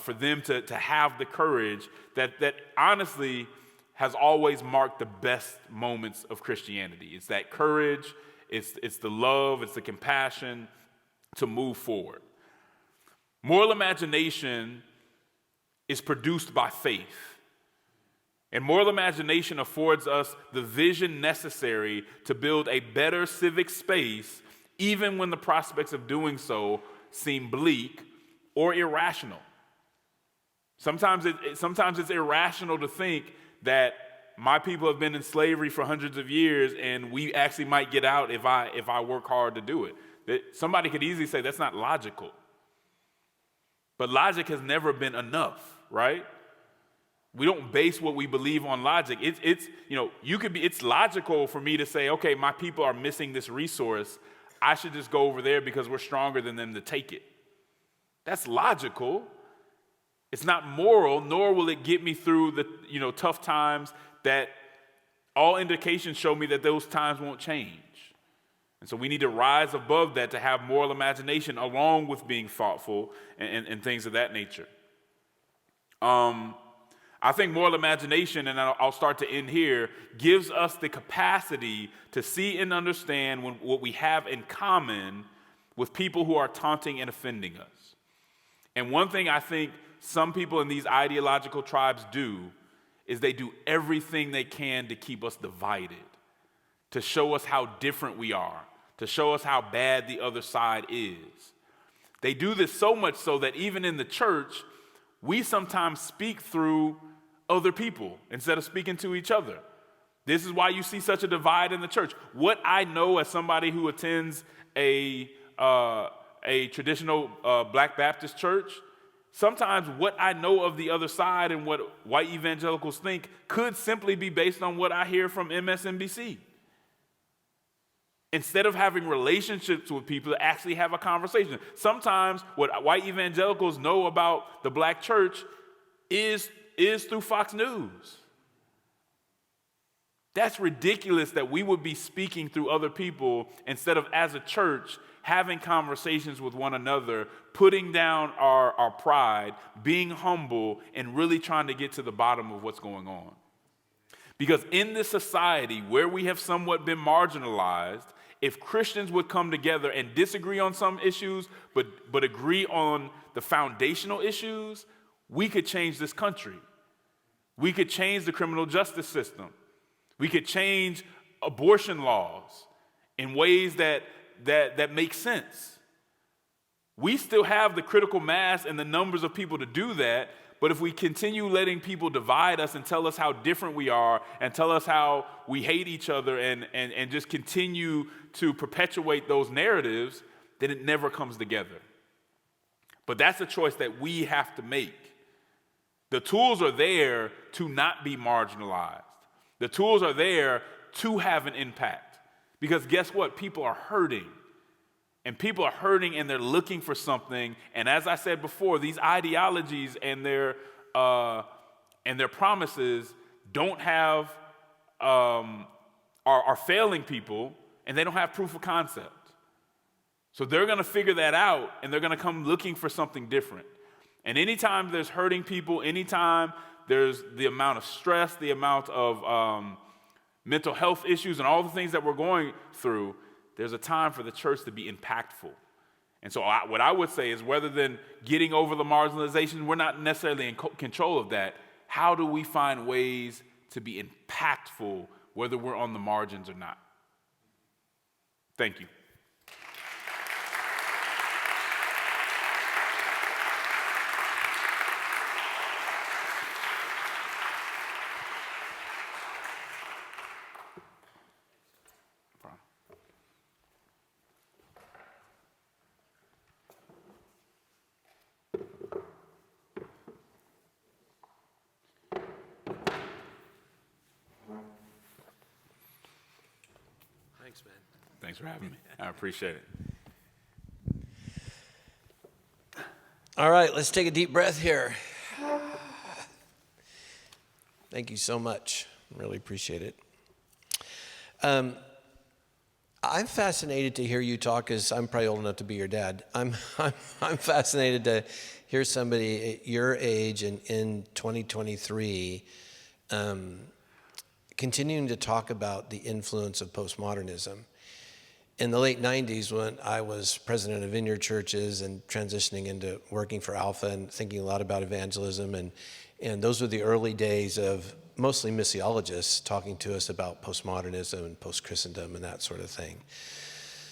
for them to have the courage that honestly has always marked the best moments of Christianity. It's that courage, it's the love, it's the compassion to move forward. Moral imagination is produced by faith. And moral imagination affords us the vision necessary to build a better civic space, even when the prospects of doing so seem bleak or irrational. Sometimes it's irrational to think that my people have been in slavery for hundreds of years and we actually might get out if I work hard to do it. Somebody could easily say that's not logical. But logic has never been enough, right? We don't base what we believe on logic. It's logical for me to say, okay, my people are missing this resource. I should just go over there because we're stronger than them to take it. That's logical. It's not moral, nor will it get me through the tough times that all indications show me that those times won't change. And so we need to rise above that to have moral imagination along with being thoughtful and things of that nature. I think moral imagination, and I'll start to end here, gives us the capacity to see and understand what we have in common with people who are taunting and offending us. And one thing I think some people in these ideological tribes do is they do everything they can to keep us divided, to show us how different we are, to show us how bad the other side is. They do this so much so that even in the church, we sometimes speak through other people instead of speaking to each other. This is why you see such a divide in the church. What I know as somebody who attends a traditional Black Baptist church, sometimes what I know of the other side and what white evangelicals think could simply be based on what I hear from MSNBC. Instead of having relationships with people to actually have a conversation. Sometimes what white evangelicals know about the black church is through Fox News. That's ridiculous that we would be speaking through other people instead of, as a church, having conversations with one another, putting down our pride, being humble, and really trying to get to the bottom of what's going on. Because in this society where we have somewhat been marginalized, if Christians would come together and disagree on some issues, but agree on the foundational issues, we could change this country. We could change the criminal justice system. We could change abortion laws in ways that make sense. We still have the critical mass and the numbers of people to do that, but if we continue letting people divide us and tell us how different we are and tell us how we hate each other and just continue to perpetuate those narratives, then it never comes together. But that's a choice that we have to make. The tools are there to not be marginalized. The tools are there to have an impact. Because guess what? People are hurting. And people are hurting and they're looking for something. And as I said before, these ideologies and their promises don't have, are failing people, and they don't have proof of concept. So they're going to figure that out, and they're going to come looking for something different. And anytime there's hurting people, anytime there's the amount of stress, the amount of mental health issues, and all the things that we're going through, there's a time for the church to be impactful. And so what I would say is, rather than getting over the marginalization, we're not necessarily in control of that. How do we find ways to be impactful, whether we're on the margins or not? Thank you. Thanks, man. Thanks for having me. I appreciate it. All right, let's take a deep breath here. Thank you so much. Really appreciate it. I'm fascinated to hear you talk, as I'm probably old enough to be your dad. I'm fascinated to hear somebody at your age and in 2023 continuing to talk about the influence of postmodernism. In the late 90s, when I was president of Vineyard Churches and transitioning into working for Alpha and thinking a lot about evangelism, and those were the early days of mostly missiologists talking to us about postmodernism and post-Christendom and that sort of thing.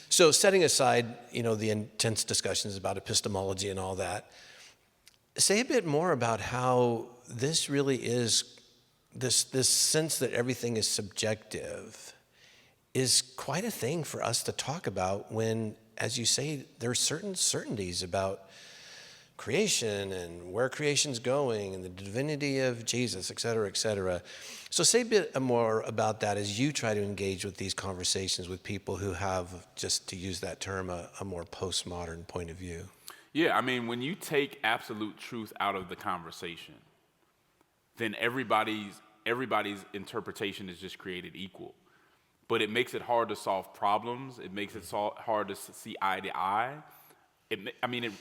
So setting aside, the intense discussions about epistemology and all that, say a bit more about how this really is, this sense that everything is subjective is quite a thing for us to talk about when, as you say, there are certain certainties about creation and where creation's going and the divinity of Jesus, et cetera, et cetera. So say a bit more about that as you try to engage with these conversations with people who have, just to use that term, a more postmodern point of view. Yeah, I mean, when you take absolute truth out of the conversation, then everybody's interpretation is just created equal. But it makes it hard to solve problems. It makes it hard to see eye to eye.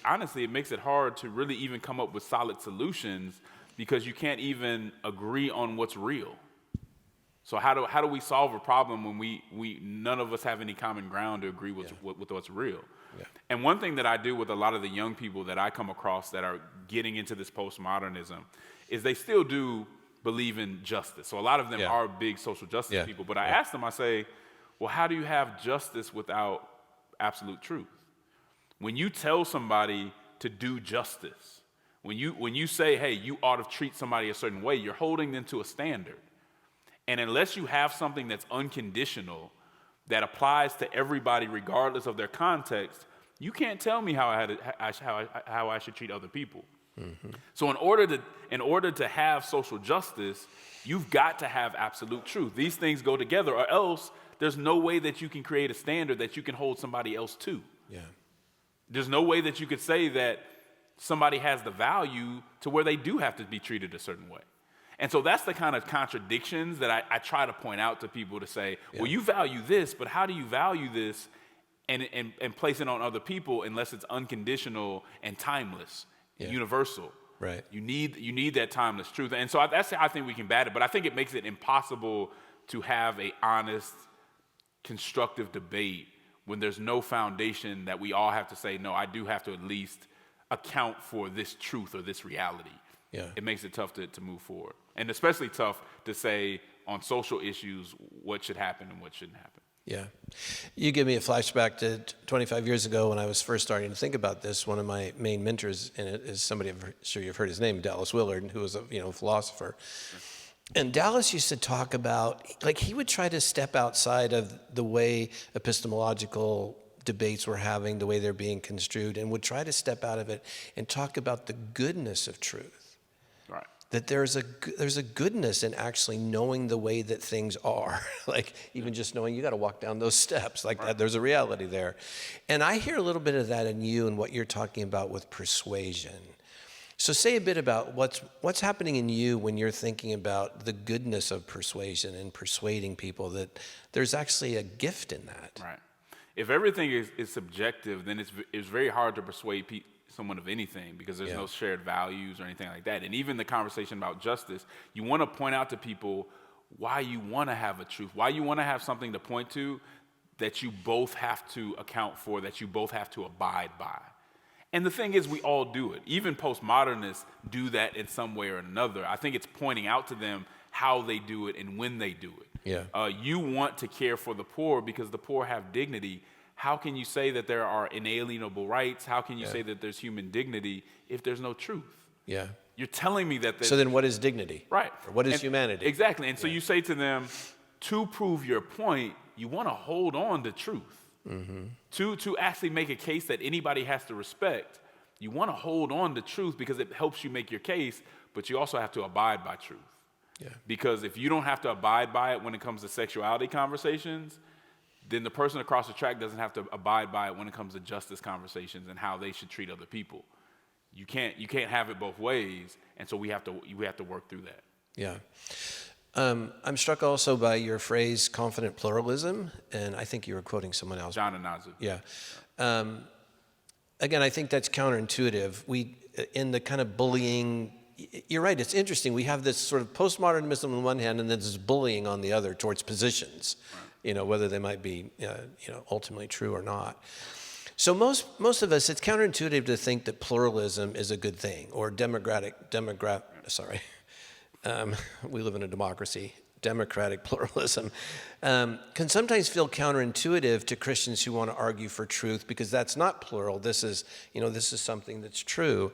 Honestly, it makes it hard to really even come up with solid solutions because you can't even agree on what's real. So how do we solve a problem when we none of us have any common ground to agree with what's real? Yeah. And one thing that I do with a lot of the young people that I come across that are getting into this postmodernism is they still do believe in justice. So a lot of them are big social justice people. But I ask them, I say, well, how do you have justice without absolute truth? When you tell somebody to do justice, when you say, hey, you ought to treat somebody a certain way, you're holding them to a standard. And unless you have something that's unconditional, that applies to everybody regardless of their context, you can't tell me how I should treat other people. Mm-hmm. So in order to have social justice, you've got to have absolute truth. These things go together, or else there's no way that you can create a standard that you can hold somebody else to. Yeah. There's no way that you could say that somebody has the value to where they do have to be treated a certain way. And so that's the kind of contradictions that I try to point out to people to say, well, you value this, but how do you value this and place it on other people unless it's unconditional and timeless, universal? Right. You need that timeless truth. And so that's how I think we combat it. But I think it makes it impossible to have a honest, constructive debate when there's no foundation that we all have to say, no, I do have to at least account for this truth or this reality. Yeah. It makes it tough to move forward. And especially tough to say on social issues what should happen and what shouldn't happen. Yeah. You give me a flashback to 25 years ago when I was first starting to think about this. One of my main mentors in it is somebody, I'm sure you've heard his name, Dallas Willard, who was a philosopher. And Dallas used to talk about, like, he would try to step outside of the way epistemological debates we're having, the way they're being construed, and would try to step out of it and talk about the goodness of truth. Right. That there's a goodness in actually knowing the way that things are. Like, even just knowing you got to walk down those steps, like that, there's a reality there. And I hear a little bit of that in you and what you're talking about with persuasion. So say a bit about what's happening in you when you're thinking about the goodness of persuasion and persuading people, that there's actually a gift in that. Right. If everything is subjective, then it's very hard to persuade someone of anything because there's no shared values or anything like that. And even the conversation about justice, you want to point out to people why you want to have a truth, why you want to have something to point to that you both have to account for, that you both have to abide by. And the thing is, we all do it. Even postmodernists do that in some way or another. I think it's pointing out to them how they do it and when they do it. Yeah. You want to care for the poor because the poor have dignity. How can you say that there are inalienable rights? How can you say that there's human dignity if there's no truth? Yeah. You're telling me that So then what is dignity? Right. Or what is humanity? Exactly. And so you say to them, to prove your point, you want to hold on to truth. Mm-hmm. To actually make a case that anybody has to respect, you want to hold on to truth because it helps you make your case, but you also have to abide by truth. Yeah. Because if you don't have to abide by it when it comes to sexuality conversations, then the person across the track doesn't have to abide by it when it comes to justice conversations and how they should treat other people. You can't have it both ways, and so we have to work through that. Yeah. I'm struck also by your phrase confident pluralism, and I think you were quoting someone else. John Anazu. Yeah. Again, I think that's counterintuitive. In the kind of bullying, you're right, it's interesting. We have this sort of postmodernism on one hand and then this bullying on the other towards positions, right. Whether they might be ultimately true or not. So most of us, it's counterintuitive to think that pluralism is a good thing, or we live in a democracy. Democratic pluralism can sometimes feel counterintuitive to Christians who want to argue for truth because that's not plural. This is something that's true.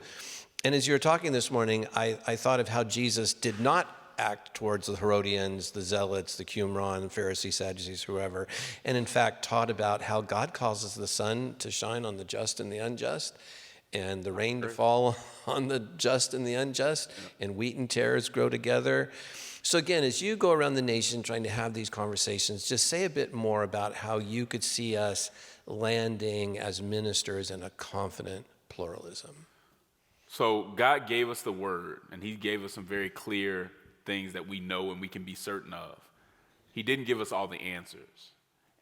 And as you were talking this morning, I thought of how Jesus did not act towards the Herodians, the Zealots, the Qumran, Pharisees, Sadducees, whoever, and in fact taught about how God causes the sun to shine on the just and the unjust, and the rain to fall on the just and the unjust, and wheat and tares grow together. So again, as you go around the nation trying to have these conversations, just say a bit more about how you could see us landing as ministers in a confident pluralism. So God gave us the word, and he gave us some very clear things that we know and we can be certain of. He didn't give us all the answers.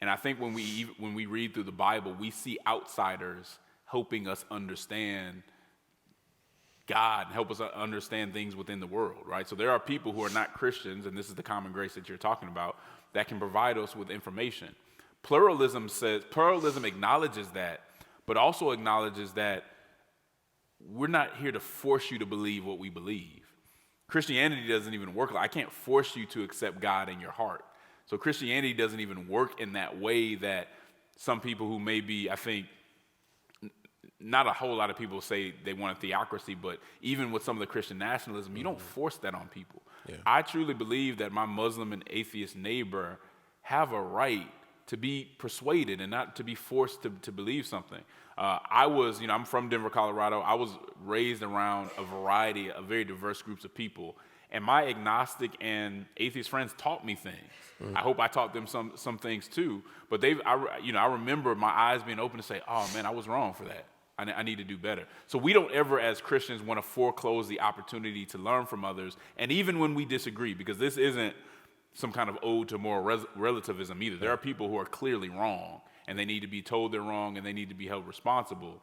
And I think when we read through the Bible, we see outsiders helping us understand God and help us understand things within the world, right? So there are people who are not Christians, and this is the common grace that you're talking about, that can provide us with information. Pluralism acknowledges that, but also acknowledges that we're not here to force you to believe what we believe. Christianity doesn't even work I can't force you to accept God in your heart. So Christianity doesn't even work in that way that some people who may be, I think, not a whole lot of people say they want a theocracy, but even with some of the Christian nationalism, you don't force that on people. Yeah. I truly believe that my Muslim and atheist neighbor have a right to be persuaded and not to be forced to believe something. I'm from Denver, Colorado. I was raised around a variety of very diverse groups of people, and my agnostic and atheist friends taught me things. I hope I taught them some things too. But I remember my eyes being open to say, "Oh man, I was wrong for that. I need to do better." So we don't ever, as Christians, want to foreclose the opportunity to learn from others, and even when we disagree, because this isn't some kind of ode to moral relativism either. There are people who are clearly wrong, and they need to be told they're wrong, and they need to be held responsible.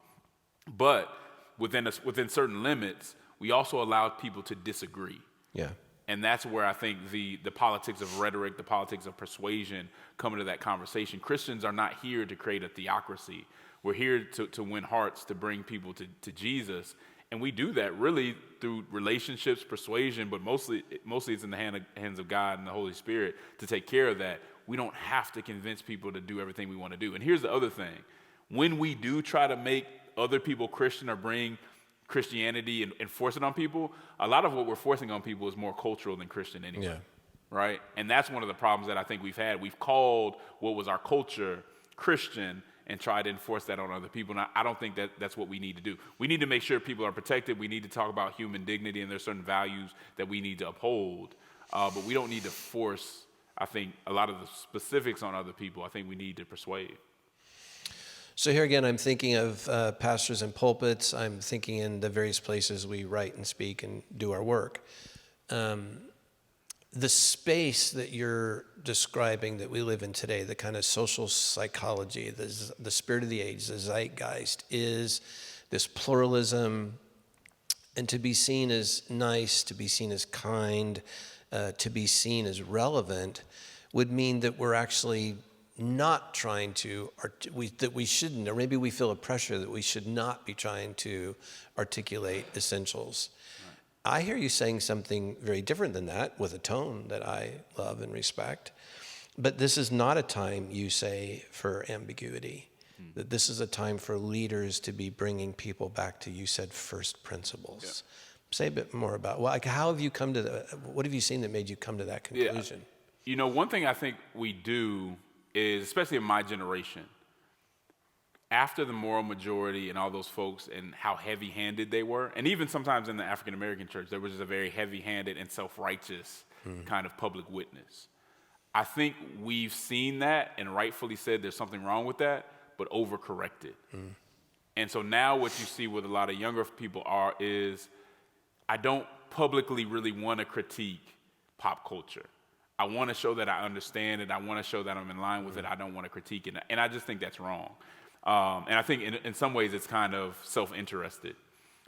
But within certain limits, we also allow people to disagree. Yeah. And that's where I think the politics of rhetoric, the politics of persuasion come into that conversation. Christians are not here to create a theocracy. We're here to win hearts, to bring people to Jesus. And we do that really through relationships, persuasion, but mostly it's in the hands of God and the Holy Spirit to take care of that. We don't have to convince people to do everything we want to do. And here's the other thing. When we do try to make other people Christian or bring Christianity and force it on people, a lot of what we're forcing on people is more cultural than Christian anyway. Yeah. Right? And that's one of the problems that I think we've had. We've called what was our culture Christian and try to enforce that on other people. And I don't think that's what we need to do. We need to make sure people are protected. We need to talk about human dignity, and there's certain values that we need to uphold. But we don't need to force, I think, a lot of the specifics on other people. I think we need to persuade. So here again, I'm thinking of pastors and pulpits. I'm thinking in the various places we write and speak and do our work. The space that you're describing that we live in today, the kind of social psychology, the spirit of the age, the zeitgeist, is this pluralism, and to be seen as nice, to be seen as kind, to be seen as relevant would mean that we're actually not trying to, that we shouldn't, or maybe we feel a pressure that we should not be trying to articulate essentials. I hear you saying something very different than that, with a tone that I love and respect. But this is not a time, you say, for ambiguity. That this is a time for leaders to be bringing people back to, you said, first principles. Yeah. Say a bit more about, how have you come to what have you seen that made you come to that conclusion? Yeah. One thing I think we do is, especially in my generation, after the moral majority and all those folks and how heavy-handed they were, and even sometimes in the African-American church, there was just a very heavy-handed and self-righteous kind of public witness. I think we've seen that and rightfully said there's something wrong with that, but overcorrected. And so now what you see with a lot of younger people is I don't publicly really want to critique pop culture. I want to show that I understand it. I want to show that I'm in line with it. I don't want to critique it. And I just think that's wrong. And I think in some ways it's kind of self-interested.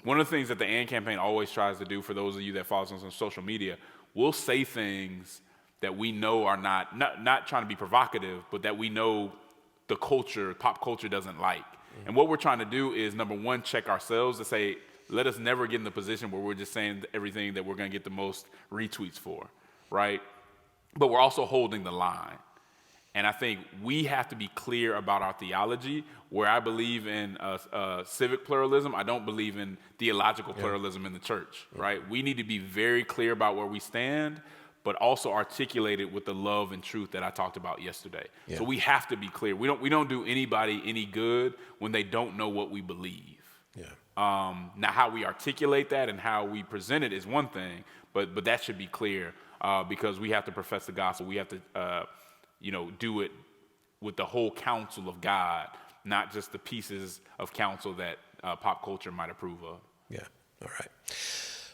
One of the things that the AND campaign always tries to do, for those of you that follow us on social media, we'll say things that we know are not trying to be provocative, but that we know the culture, pop culture, doesn't like. And what we're trying to do is, number one, check ourselves to say, let us never get in the position where we're just saying everything that we're going to get the most retweets for, right? But we're also holding the line. And I think we have to be clear about our theology. Where I believe in civic pluralism, I don't believe in theological pluralism in the church, right? We need to be very clear about where we stand, but also articulate it with the love and truth that I talked about yesterday. Yeah. So we have to be clear. We don't do anybody any good when they don't know what we believe. Yeah. Now, how we articulate that and how we present it is one thing, but that should be clear because we have to profess the gospel. We have to do it with the whole counsel of God, not just the pieces of counsel that pop culture might approve of. Yeah, all right.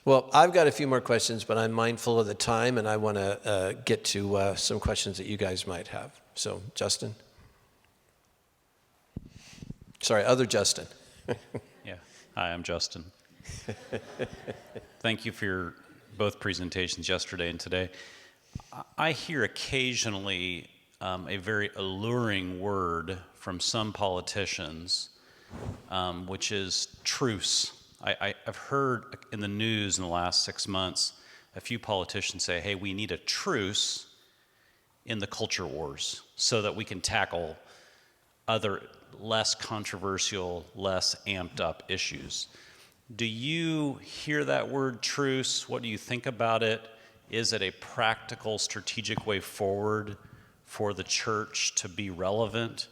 Well, I've got a few more questions, but I'm mindful of the time, and I want to get to some questions that you guys might have. So, Justin? Sorry, other Justin. Yeah. Hi, I'm Justin. Thank you for your both presentations yesterday and today. I hear occasionally a very alluring word from some politicians, which is truce. I've heard in the news in the last 6 months a few politicians say, hey, we need a truce in the culture wars so that we can tackle other less controversial, less amped up issues. Do you hear that word truce? What do you think about it? Is it a practical, strategic way forward for the church to be relevant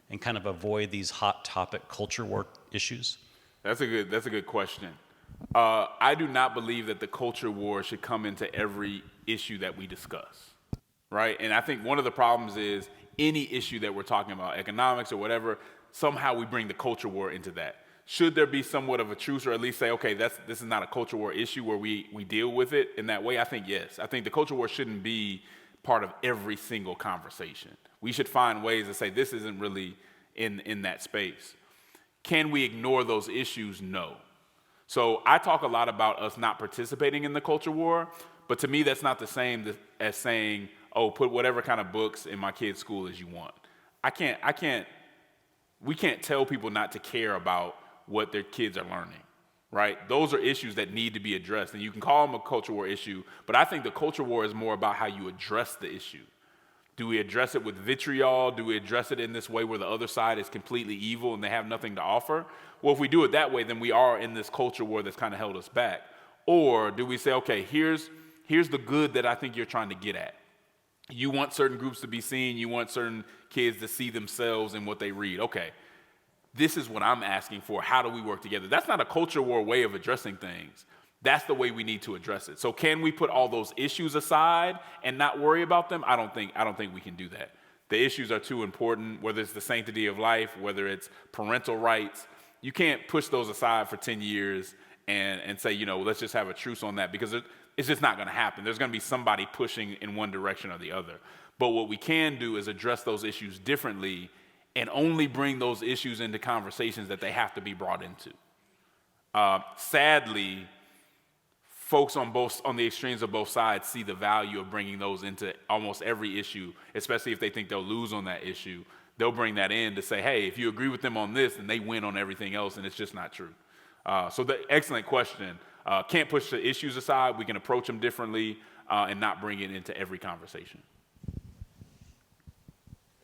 and kind of avoid these hot topic culture war issues? That's a good question. I do not believe that the culture war should come into every issue that we discuss, right? And I think one of the problems is any issue that we're talking about, economics or whatever, somehow we bring the culture war into that. Should there be somewhat of a truce, or at least say, okay, this is not a culture war issue where we deal with it in that way? I think yes. I think the culture war shouldn't be part of every single conversation. We should find ways to say this isn't really in that space. Can we ignore those issues? No. So I talk a lot about us not participating in the culture war, but to me that's not the same as saying, oh, put whatever kind of books in my kid's school as you want. We can't tell people not to care about what their kids are learning, right? Those are issues that need to be addressed, and you can call them a culture war issue, but I think the culture war is more about how you address the issue. Do we address it with vitriol? Do we address it in this way where the other side is completely evil and they have nothing to offer? Well, if we do it that way, then we are in this culture war that's kind of held us back. Or do we say, okay, here's the good that I think you're trying to get at. You want certain groups to be seen. You want certain kids to see themselves in what they read. Okay, this is what I'm asking for. How do we work together? That's not a culture war way of addressing things. That's the way we need to address it. So can we put all those issues aside and not worry about them? I don't think we can do that. The issues are too important, whether it's the sanctity of life, whether it's parental rights. You can't push those aside for 10 years and say, let's just have a truce on that, because it's just not going to happen. There's going to be somebody pushing in one direction or the other. But what we can do is address those issues differently and only bring those issues into conversations that they have to be brought into. Sadly, folks on the extremes of both sides see the value of bringing those into almost every issue, especially if they think they'll lose on that issue. They'll bring that in to say, hey, if you agree with them on this, then they win on everything else, and it's just not true. So excellent question. Can't push the issues aside. We can approach them differently and not bring it into every conversation.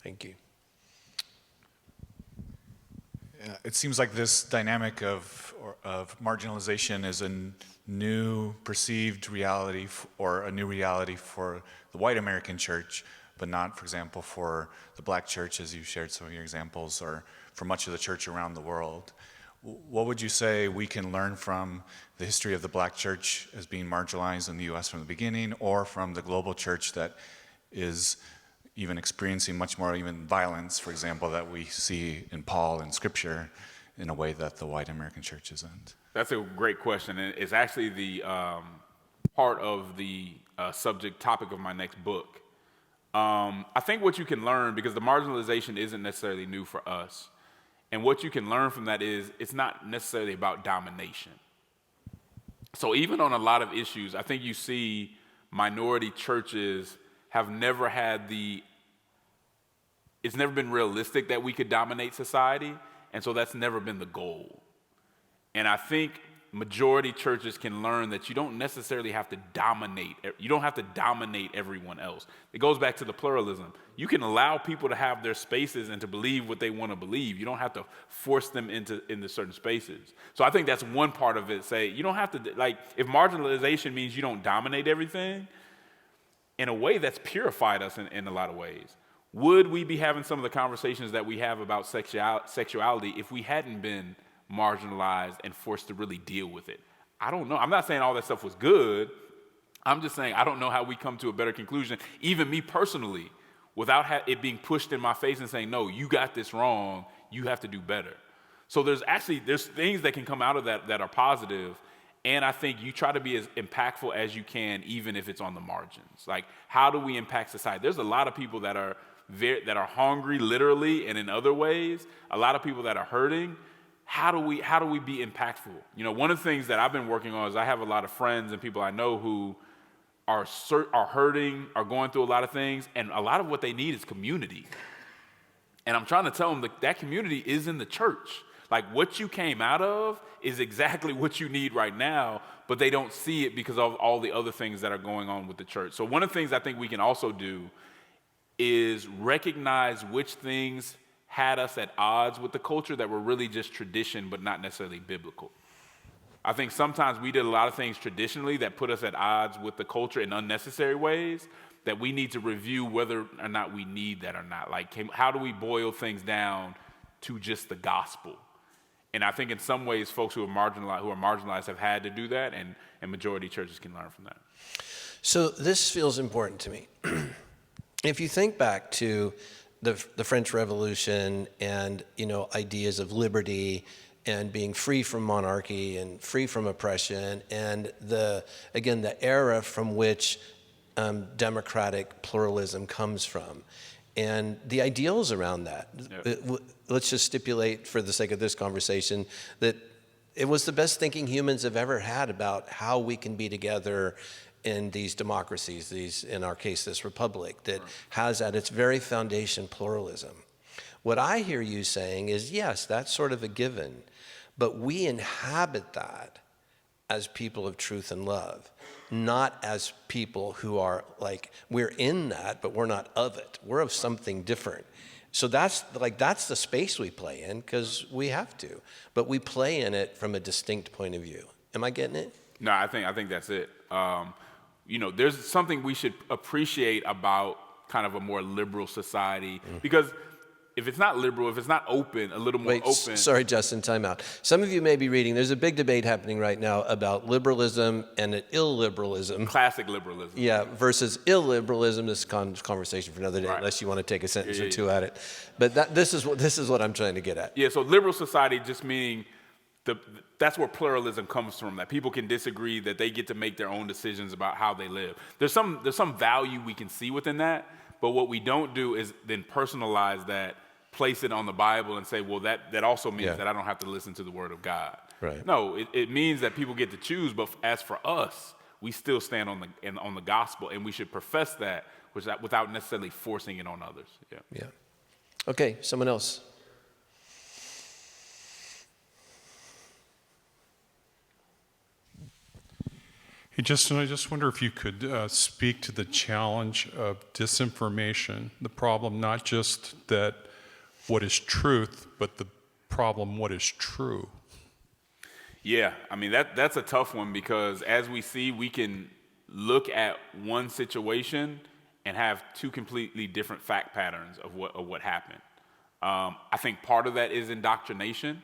Thank you. Yeah, it seems like this dynamic of marginalization is a new perceived reality or a new reality for the white American church, but not, for example, for the black church, as you shared some of your examples, or for much of the church around the world. What would you say we can learn from the history of the black church as being marginalized in the U.S. from the beginning, or from the global church that is even experiencing much more even violence, for example, that we see in Paul in Scripture in a way that the white American church isn't? That's a great question, and it's actually the part of the subject topic of my next book. I think what you can learn, because the marginalization isn't necessarily new for us, and what you can learn from that is it's not necessarily about domination. So even on a lot of issues, I think you see minority churches have never had it's never been realistic that we could dominate society, and so that's never been the goal. And I think majority churches can learn that you don't necessarily have to dominate. You don't have to dominate everyone else. It goes back to the pluralism. You can allow people to have their spaces and to believe what they want to believe. You don't have to force them into certain spaces. So I think that's one part of it. Say, you don't have to, if marginalization means you don't dominate everything, in a way that's purified us in a lot of ways. Would we be having some of the conversations that we have about sexuality if we hadn't been marginalized and forced to really deal with it? I don't know. I'm not saying all that stuff was good. I'm just saying I don't know how we come to a better conclusion, even me personally, without it being pushed in my face and saying, no, you got this wrong, you have to do better. So there's things that can come out of that are positive, and I think you try to be as impactful as you can, even if it's on the margins. Like, how do we impact society? There's a lot of people that are hungry, literally, and in other ways. A lot of people that are hurting. how do we be impactful? You know, one of the things that I've been working on is I have a lot of friends and people I know who are hurting, are going through a lot of things, and a lot of what they need is community. And I'm trying to tell them that community is in the church. Like, what you came out of is exactly what you need right now, but they don't see it because of all the other things that are going on with the church. So one of the things I think we can also do is recognize which things had us at odds with the culture that were really just tradition, but not necessarily biblical. I think sometimes we did a lot of things traditionally that put us at odds with the culture in unnecessary ways that we need to review whether or not we need that or not. Like, how do we boil things down to just the gospel? And I think in some ways, folks who are marginalized have had to do that, and majority churches can learn from that. So this feels important to me. If you think back to the French Revolution and, you know, ideas of liberty and being free from monarchy and free from oppression, and the era from which democratic pluralism comes from, and the ideals around that. Yeah. Let's just stipulate, for the sake of this conversation, that it was the best thinking humans have ever had about how we can be together in these democracies, in our case, this republic, that has at its very foundation pluralism. What I hear you saying is, yes, that's sort of a given, but we inhabit that as people of truth and love, not as people who are like, we're in that, but we're not of it. We're of something different. So that's the space we play in, because we have to, but we play in it from a distinct point of view. Am I getting it? No, I think that's it. You know, there's something we should appreciate about kind of a more liberal society, because if it's not liberal, if it's not open, a little more open. Sorry, Justin, time out. Some of you may be reading, there's a big debate happening right now about liberalism and illiberalism. Classic liberalism. Yeah, versus illiberalism. This is conversation for another day, Right. unless you want to take a sentence or two at it. But this is what I'm trying to get at. Yeah, so liberal society just meaning that's where pluralism comes from, that people can disagree, that they get to make their own decisions about how they live. There's some value we can see within that, but what we don't do is then personalize that, place it on the Bible and say, well, that also means that I don't have to listen to the word of God. Right. No, it means that people get to choose, but as for us, we still stand on the gospel, and we should profess that without necessarily forcing it on others. Yeah. Okay, someone else. Hey, Justin, I just wonder if you could speak to the challenge of disinformation, the problem not just that what is truth, but the problem what is true. Yeah, I mean, that's a tough one, because as we see, we can look at one situation and have two completely different fact patterns of what happened. I think part of that is indoctrination.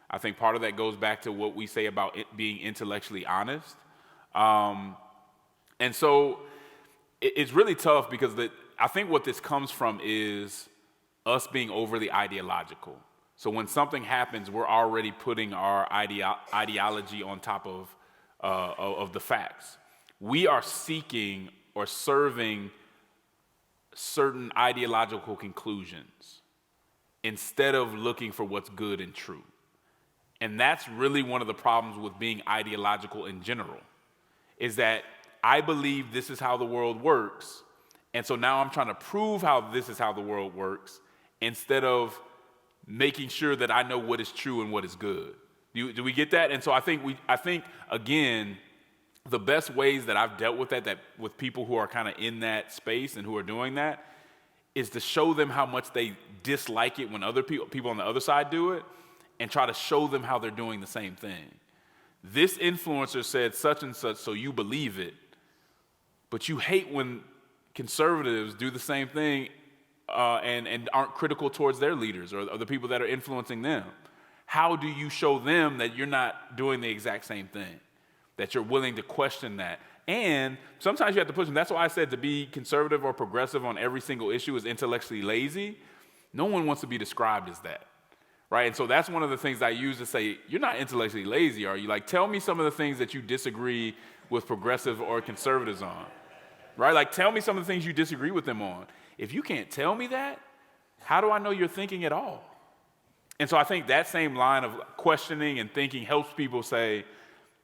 I think part of that goes back to what we say about it being intellectually honest. And so it's really tough, because I think what this comes from is us being overly ideological. So when something happens, we're already putting our ideology on top of the facts. We are seeking or serving certain ideological conclusions instead of looking for what's good and true. And that's really one of the problems with being ideological in general, is that I believe this is how the world works, and so now I'm trying to prove how this is how the world works instead of making sure that I know what is true and what is good. Do we get that? And so I think again, the best ways that I've dealt with that with people who are kind of in that space and who are doing that is to show them how much they dislike it when other people on the other side do it, and try to show them how they're doing the same thing. This influencer said such and such, so you believe it, but you hate when conservatives do the same thing and aren't critical towards their leaders or the people that are influencing them. How do you show them that you're not doing the exact same thing, that you're willing to question that? And sometimes you have to push them. That's why I said to be conservative or progressive on every single issue is intellectually lazy. No one wants to be described as that. Right, and so that's one of the things I use to say, you're not intellectually lazy, are you? Like, tell me some of the things that you disagree with progressive or conservatives on, right? Like, tell me some of the things you disagree with them on. If you can't tell me that, how do I know you're thinking at all? And so I think that same line of questioning and thinking helps people say,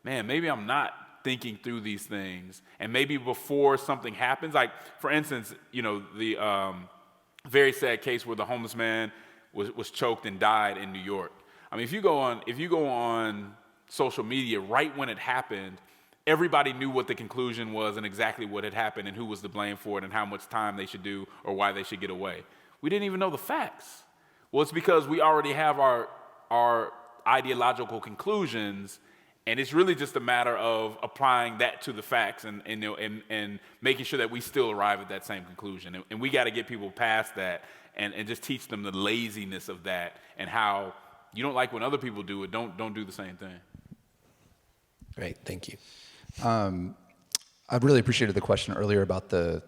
man, maybe I'm not thinking through these things. And maybe before something happens, like for instance, the very sad case where the homeless man was choked and died in New York. I mean, if you go on social media right when it happened, everybody knew what the conclusion was and exactly what had happened and who was to blame for it and how much time they should do or why they should get away. We didn't even know the facts. Well, it's because we already have our ideological conclusions, and it's really just a matter of applying that to the facts and making sure that we still arrive at that same conclusion. And we got to get people past that and just teach them the laziness of that and how you don't like when other people do it, don't do the same thing. Great, thank you. I really appreciated the question earlier about the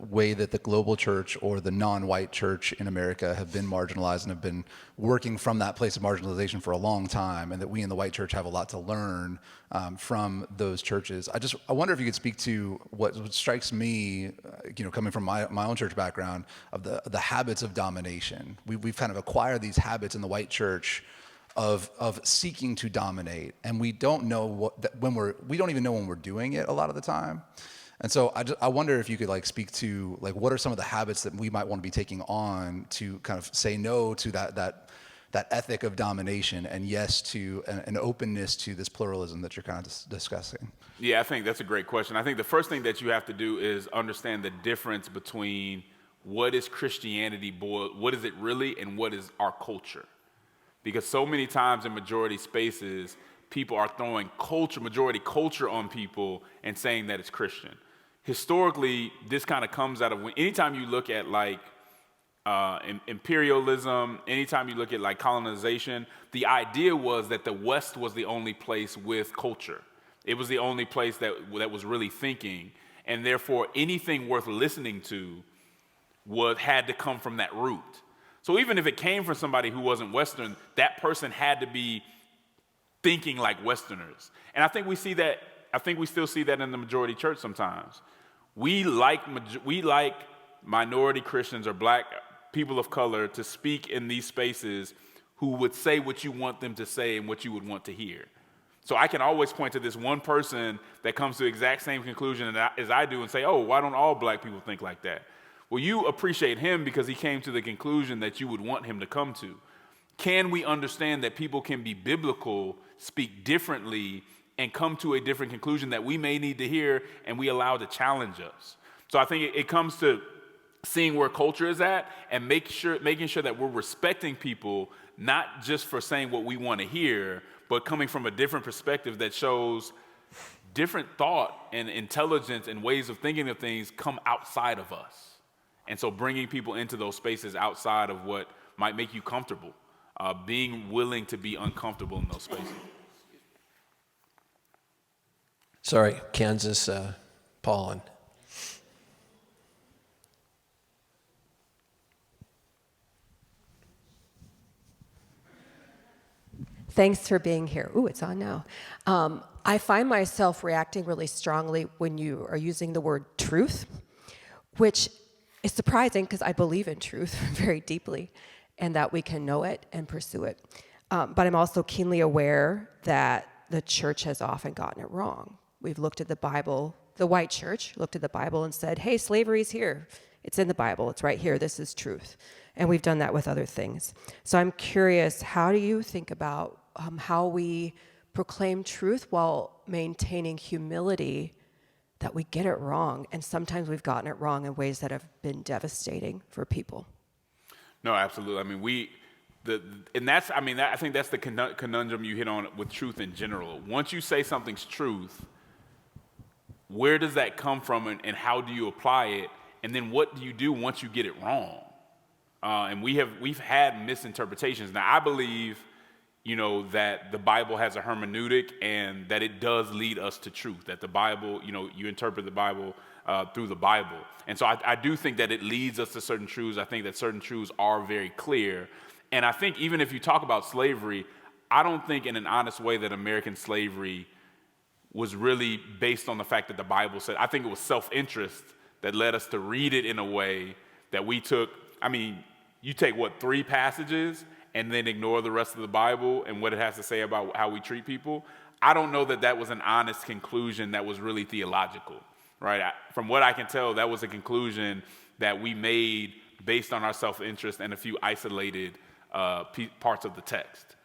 way that the global church or the non-white church in America have been marginalized and have been working from that place of marginalization for a long time, and that we in the white church have a lot to learn from those churches. I wonder if you could speak to what strikes me, coming from my own church background, of the habits of domination. We've kind of acquired these habits in the white church of seeking to dominate, and we don't know we don't even know when we're doing it a lot of the time. And so I wonder if you could speak to what are some of the habits that we might want to be taking on to kind of say no to that ethic of domination and yes to an openness to this pluralism that you're kind of discussing. Yeah, I think that's a great question. I think the first thing that you have to do is understand the difference between what is Christianity, what is it really, and what is our culture. Because so many times in majority spaces, people are throwing majority culture on people and saying that it's Christian. Historically, this kind of comes out of anytime you look at imperialism, anytime you look at colonization, the idea was that the West was the only place with culture. It was the only place that was really thinking, and therefore anything worth listening to had to come from that root. So even if it came from somebody who wasn't Western, that person had to be thinking like Westerners. And I think we still see that in the majority church sometimes. We like minority Christians or black people of color to speak in these spaces who would say what you want them to say and what you would want to hear. So I can always point to this one person that comes to the exact same conclusion as I do and say, oh, why don't all black people think like that? Well, you appreciate him because he came to the conclusion that you would want him to come to. Can we understand that people can be biblical, speak differently, and come to a different conclusion that we may need to hear and we allow to challenge us? So I think it comes to seeing where culture is at and making sure that we're respecting people, not just for saying what we want to hear, but coming from a different perspective that shows different thought and intelligence and ways of thinking of things come outside of us. And so bringing people into those spaces outside of what might make you comfortable, being willing to be uncomfortable in those spaces. Sorry, Kansas, Paul. Thanks for being here. Ooh, it's on now. I find myself reacting really strongly when you are using the word truth, which is surprising because I believe in truth very deeply and that we can know it and pursue it. But I'm also keenly aware that the church has often gotten it wrong. We've looked at the Bible, the white church looked at the Bible and said, hey, slavery's here. It's in the Bible. It's right here. This is truth. And we've done that with other things. So I'm curious, how do you think about how we proclaim truth while maintaining humility that we get it wrong, and sometimes we've gotten it wrong in ways that have been devastating for people? No, absolutely. I mean, I think that's the conundrum you hit on with truth in general. Once you say something's truth, where does that come from, and how do you apply it? And then what do you do once you get it wrong? And we've had misinterpretations. Now, I believe, that the Bible has a hermeneutic and that it does lead us to truth, that the Bible, you interpret the Bible through the Bible. And so I do think that it leads us to certain truths. I think that certain truths are very clear. And I think even if you talk about slavery, I don't think in an honest way that American slavery was really based on the fact that the Bible said. I think it was self-interest that led us to read it in a way that we took. I mean, you take 3 passages and then ignore the rest of the Bible and what it has to say about how we treat people, I don't know that that was an honest conclusion that was really theological, right? From what I can tell, that was a conclusion that we made based on our self-interest and a few isolated parts of the text.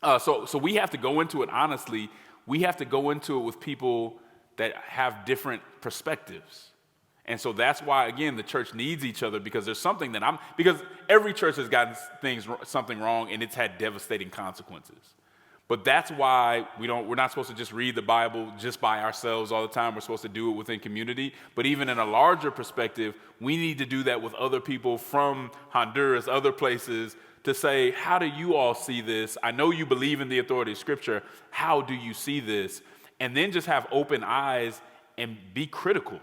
So we have to go into it honestly. We have to go into it with people that have different perspectives. And so that's why, again, the church needs each other, because there's something because every church has gotten something wrong and it's had devastating consequences. But that's why we're not supposed to just read the Bible just by ourselves all the time. We're supposed to do it within community. But even in a larger perspective, we need to do that with other people from Honduras, other places, to say, how do you all see this? I know you believe in the authority of Scripture. How do you see this? And then just have open eyes and be critical.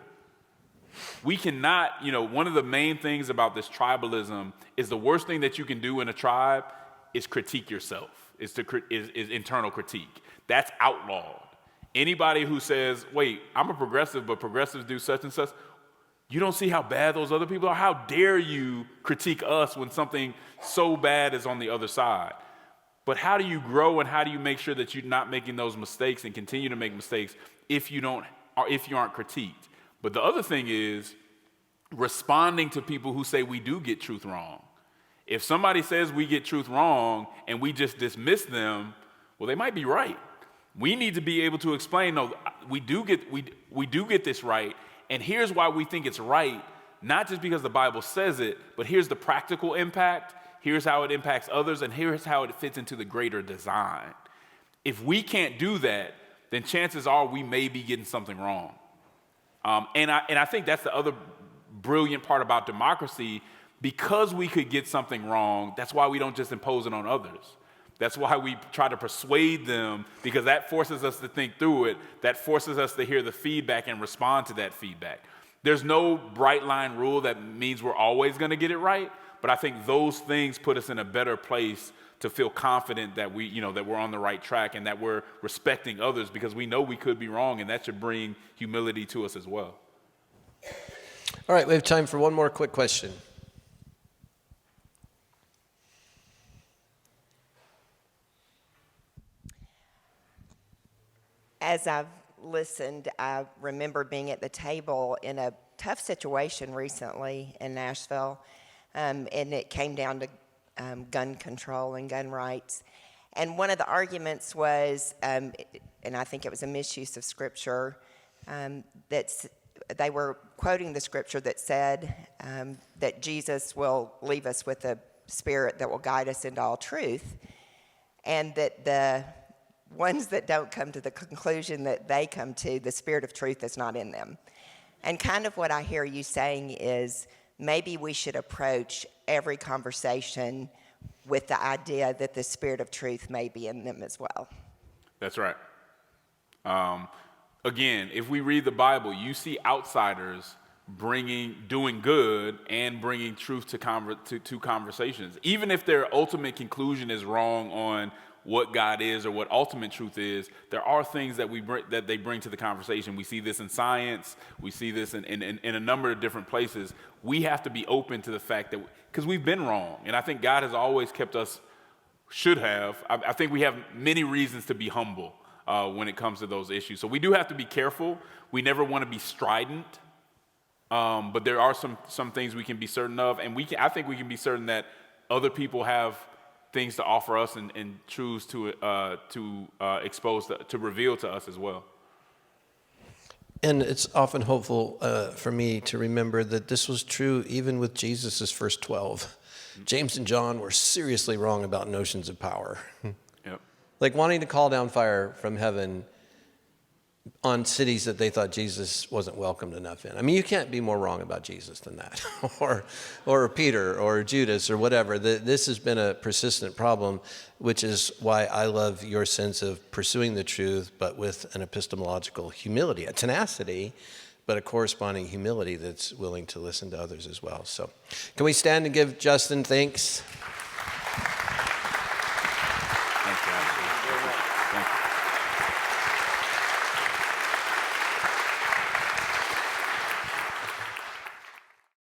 We cannot, one of the main things about this tribalism is the worst thing that you can do in a tribe is critique yourself. Is internal critique. That's outlawed. Anybody who says, wait, I'm a progressive, but progressives do such and such, you don't see how bad those other people are? How dare you critique us when something so bad is on the other side? But how do you grow, and how do you make sure that you're not making those mistakes and continue to make mistakes if you aren't critiqued? But the other thing is responding to people who say we do get truth wrong. If somebody says we get truth wrong and we just dismiss them, well, they might be right. We need to be able to explain, no, we do get this right, and here's why we think it's right, not just because the Bible says it, but here's the practical impact, here's how it impacts others, and here's how it fits into the greater design. If we can't do that, then chances are we may be getting something wrong. And I think that's the other brilliant part about democracy. Because we could get something wrong, that's why we don't just impose it on others. That's why we try to persuade them, because that forces us to think through it. That forces us to hear the feedback and respond to that feedback. There's no bright line rule that means we're always going to get it right, but I think those things put us in a better place to feel confident that that we're on the right track and that we're respecting others, because we know we could be wrong, and that should bring humility to us as well. All right, we have time for one more quick question. As I've listened, I remember being at the table in a tough situation recently in Nashville, and it came down to gun control and gun rights. And one of the arguments was, and I think it was a misuse of Scripture, that they were quoting the Scripture that said that Jesus will leave us with a spirit that will guide us into all truth, and that the ones that don't come to the conclusion that they come to, the spirit of truth is not in them. And kind of what I hear you saying is maybe we should approach every conversation with the idea that the spirit of truth may be in them as well. That's right. Again, if we read the Bible, you see outsiders doing good and bringing truth to conversations. Even if their ultimate conclusion is wrong on what God is or what ultimate truth is, there are things that they bring to the conversation. We see this in science. We see this in a number of different places. We have to be open to the fact that, because we've been wrong, and I think God has always kept us, should have. I think we have many reasons to be humble when it comes to those issues. So we do have to be careful. We never want to be strident, but there are some things we can be certain of, and I think we can be certain that other people have things to offer us and truths to expose, to reveal to us as well. And it's often hopeful for me to remember that this was true even with Jesus' first 12. James and John were seriously wrong about notions of power. Yep. Like wanting to call down fire from heaven on cities that they thought Jesus wasn't welcomed enough in. I mean, you can't be more wrong about Jesus than that, or Peter, or Judas, or whatever. This has been a persistent problem, which is why I love your sense of pursuing the truth, but with an epistemological humility, a tenacity, but a corresponding humility that's willing to listen to others as well. So, can we stand and give Justin thanks? Thank you.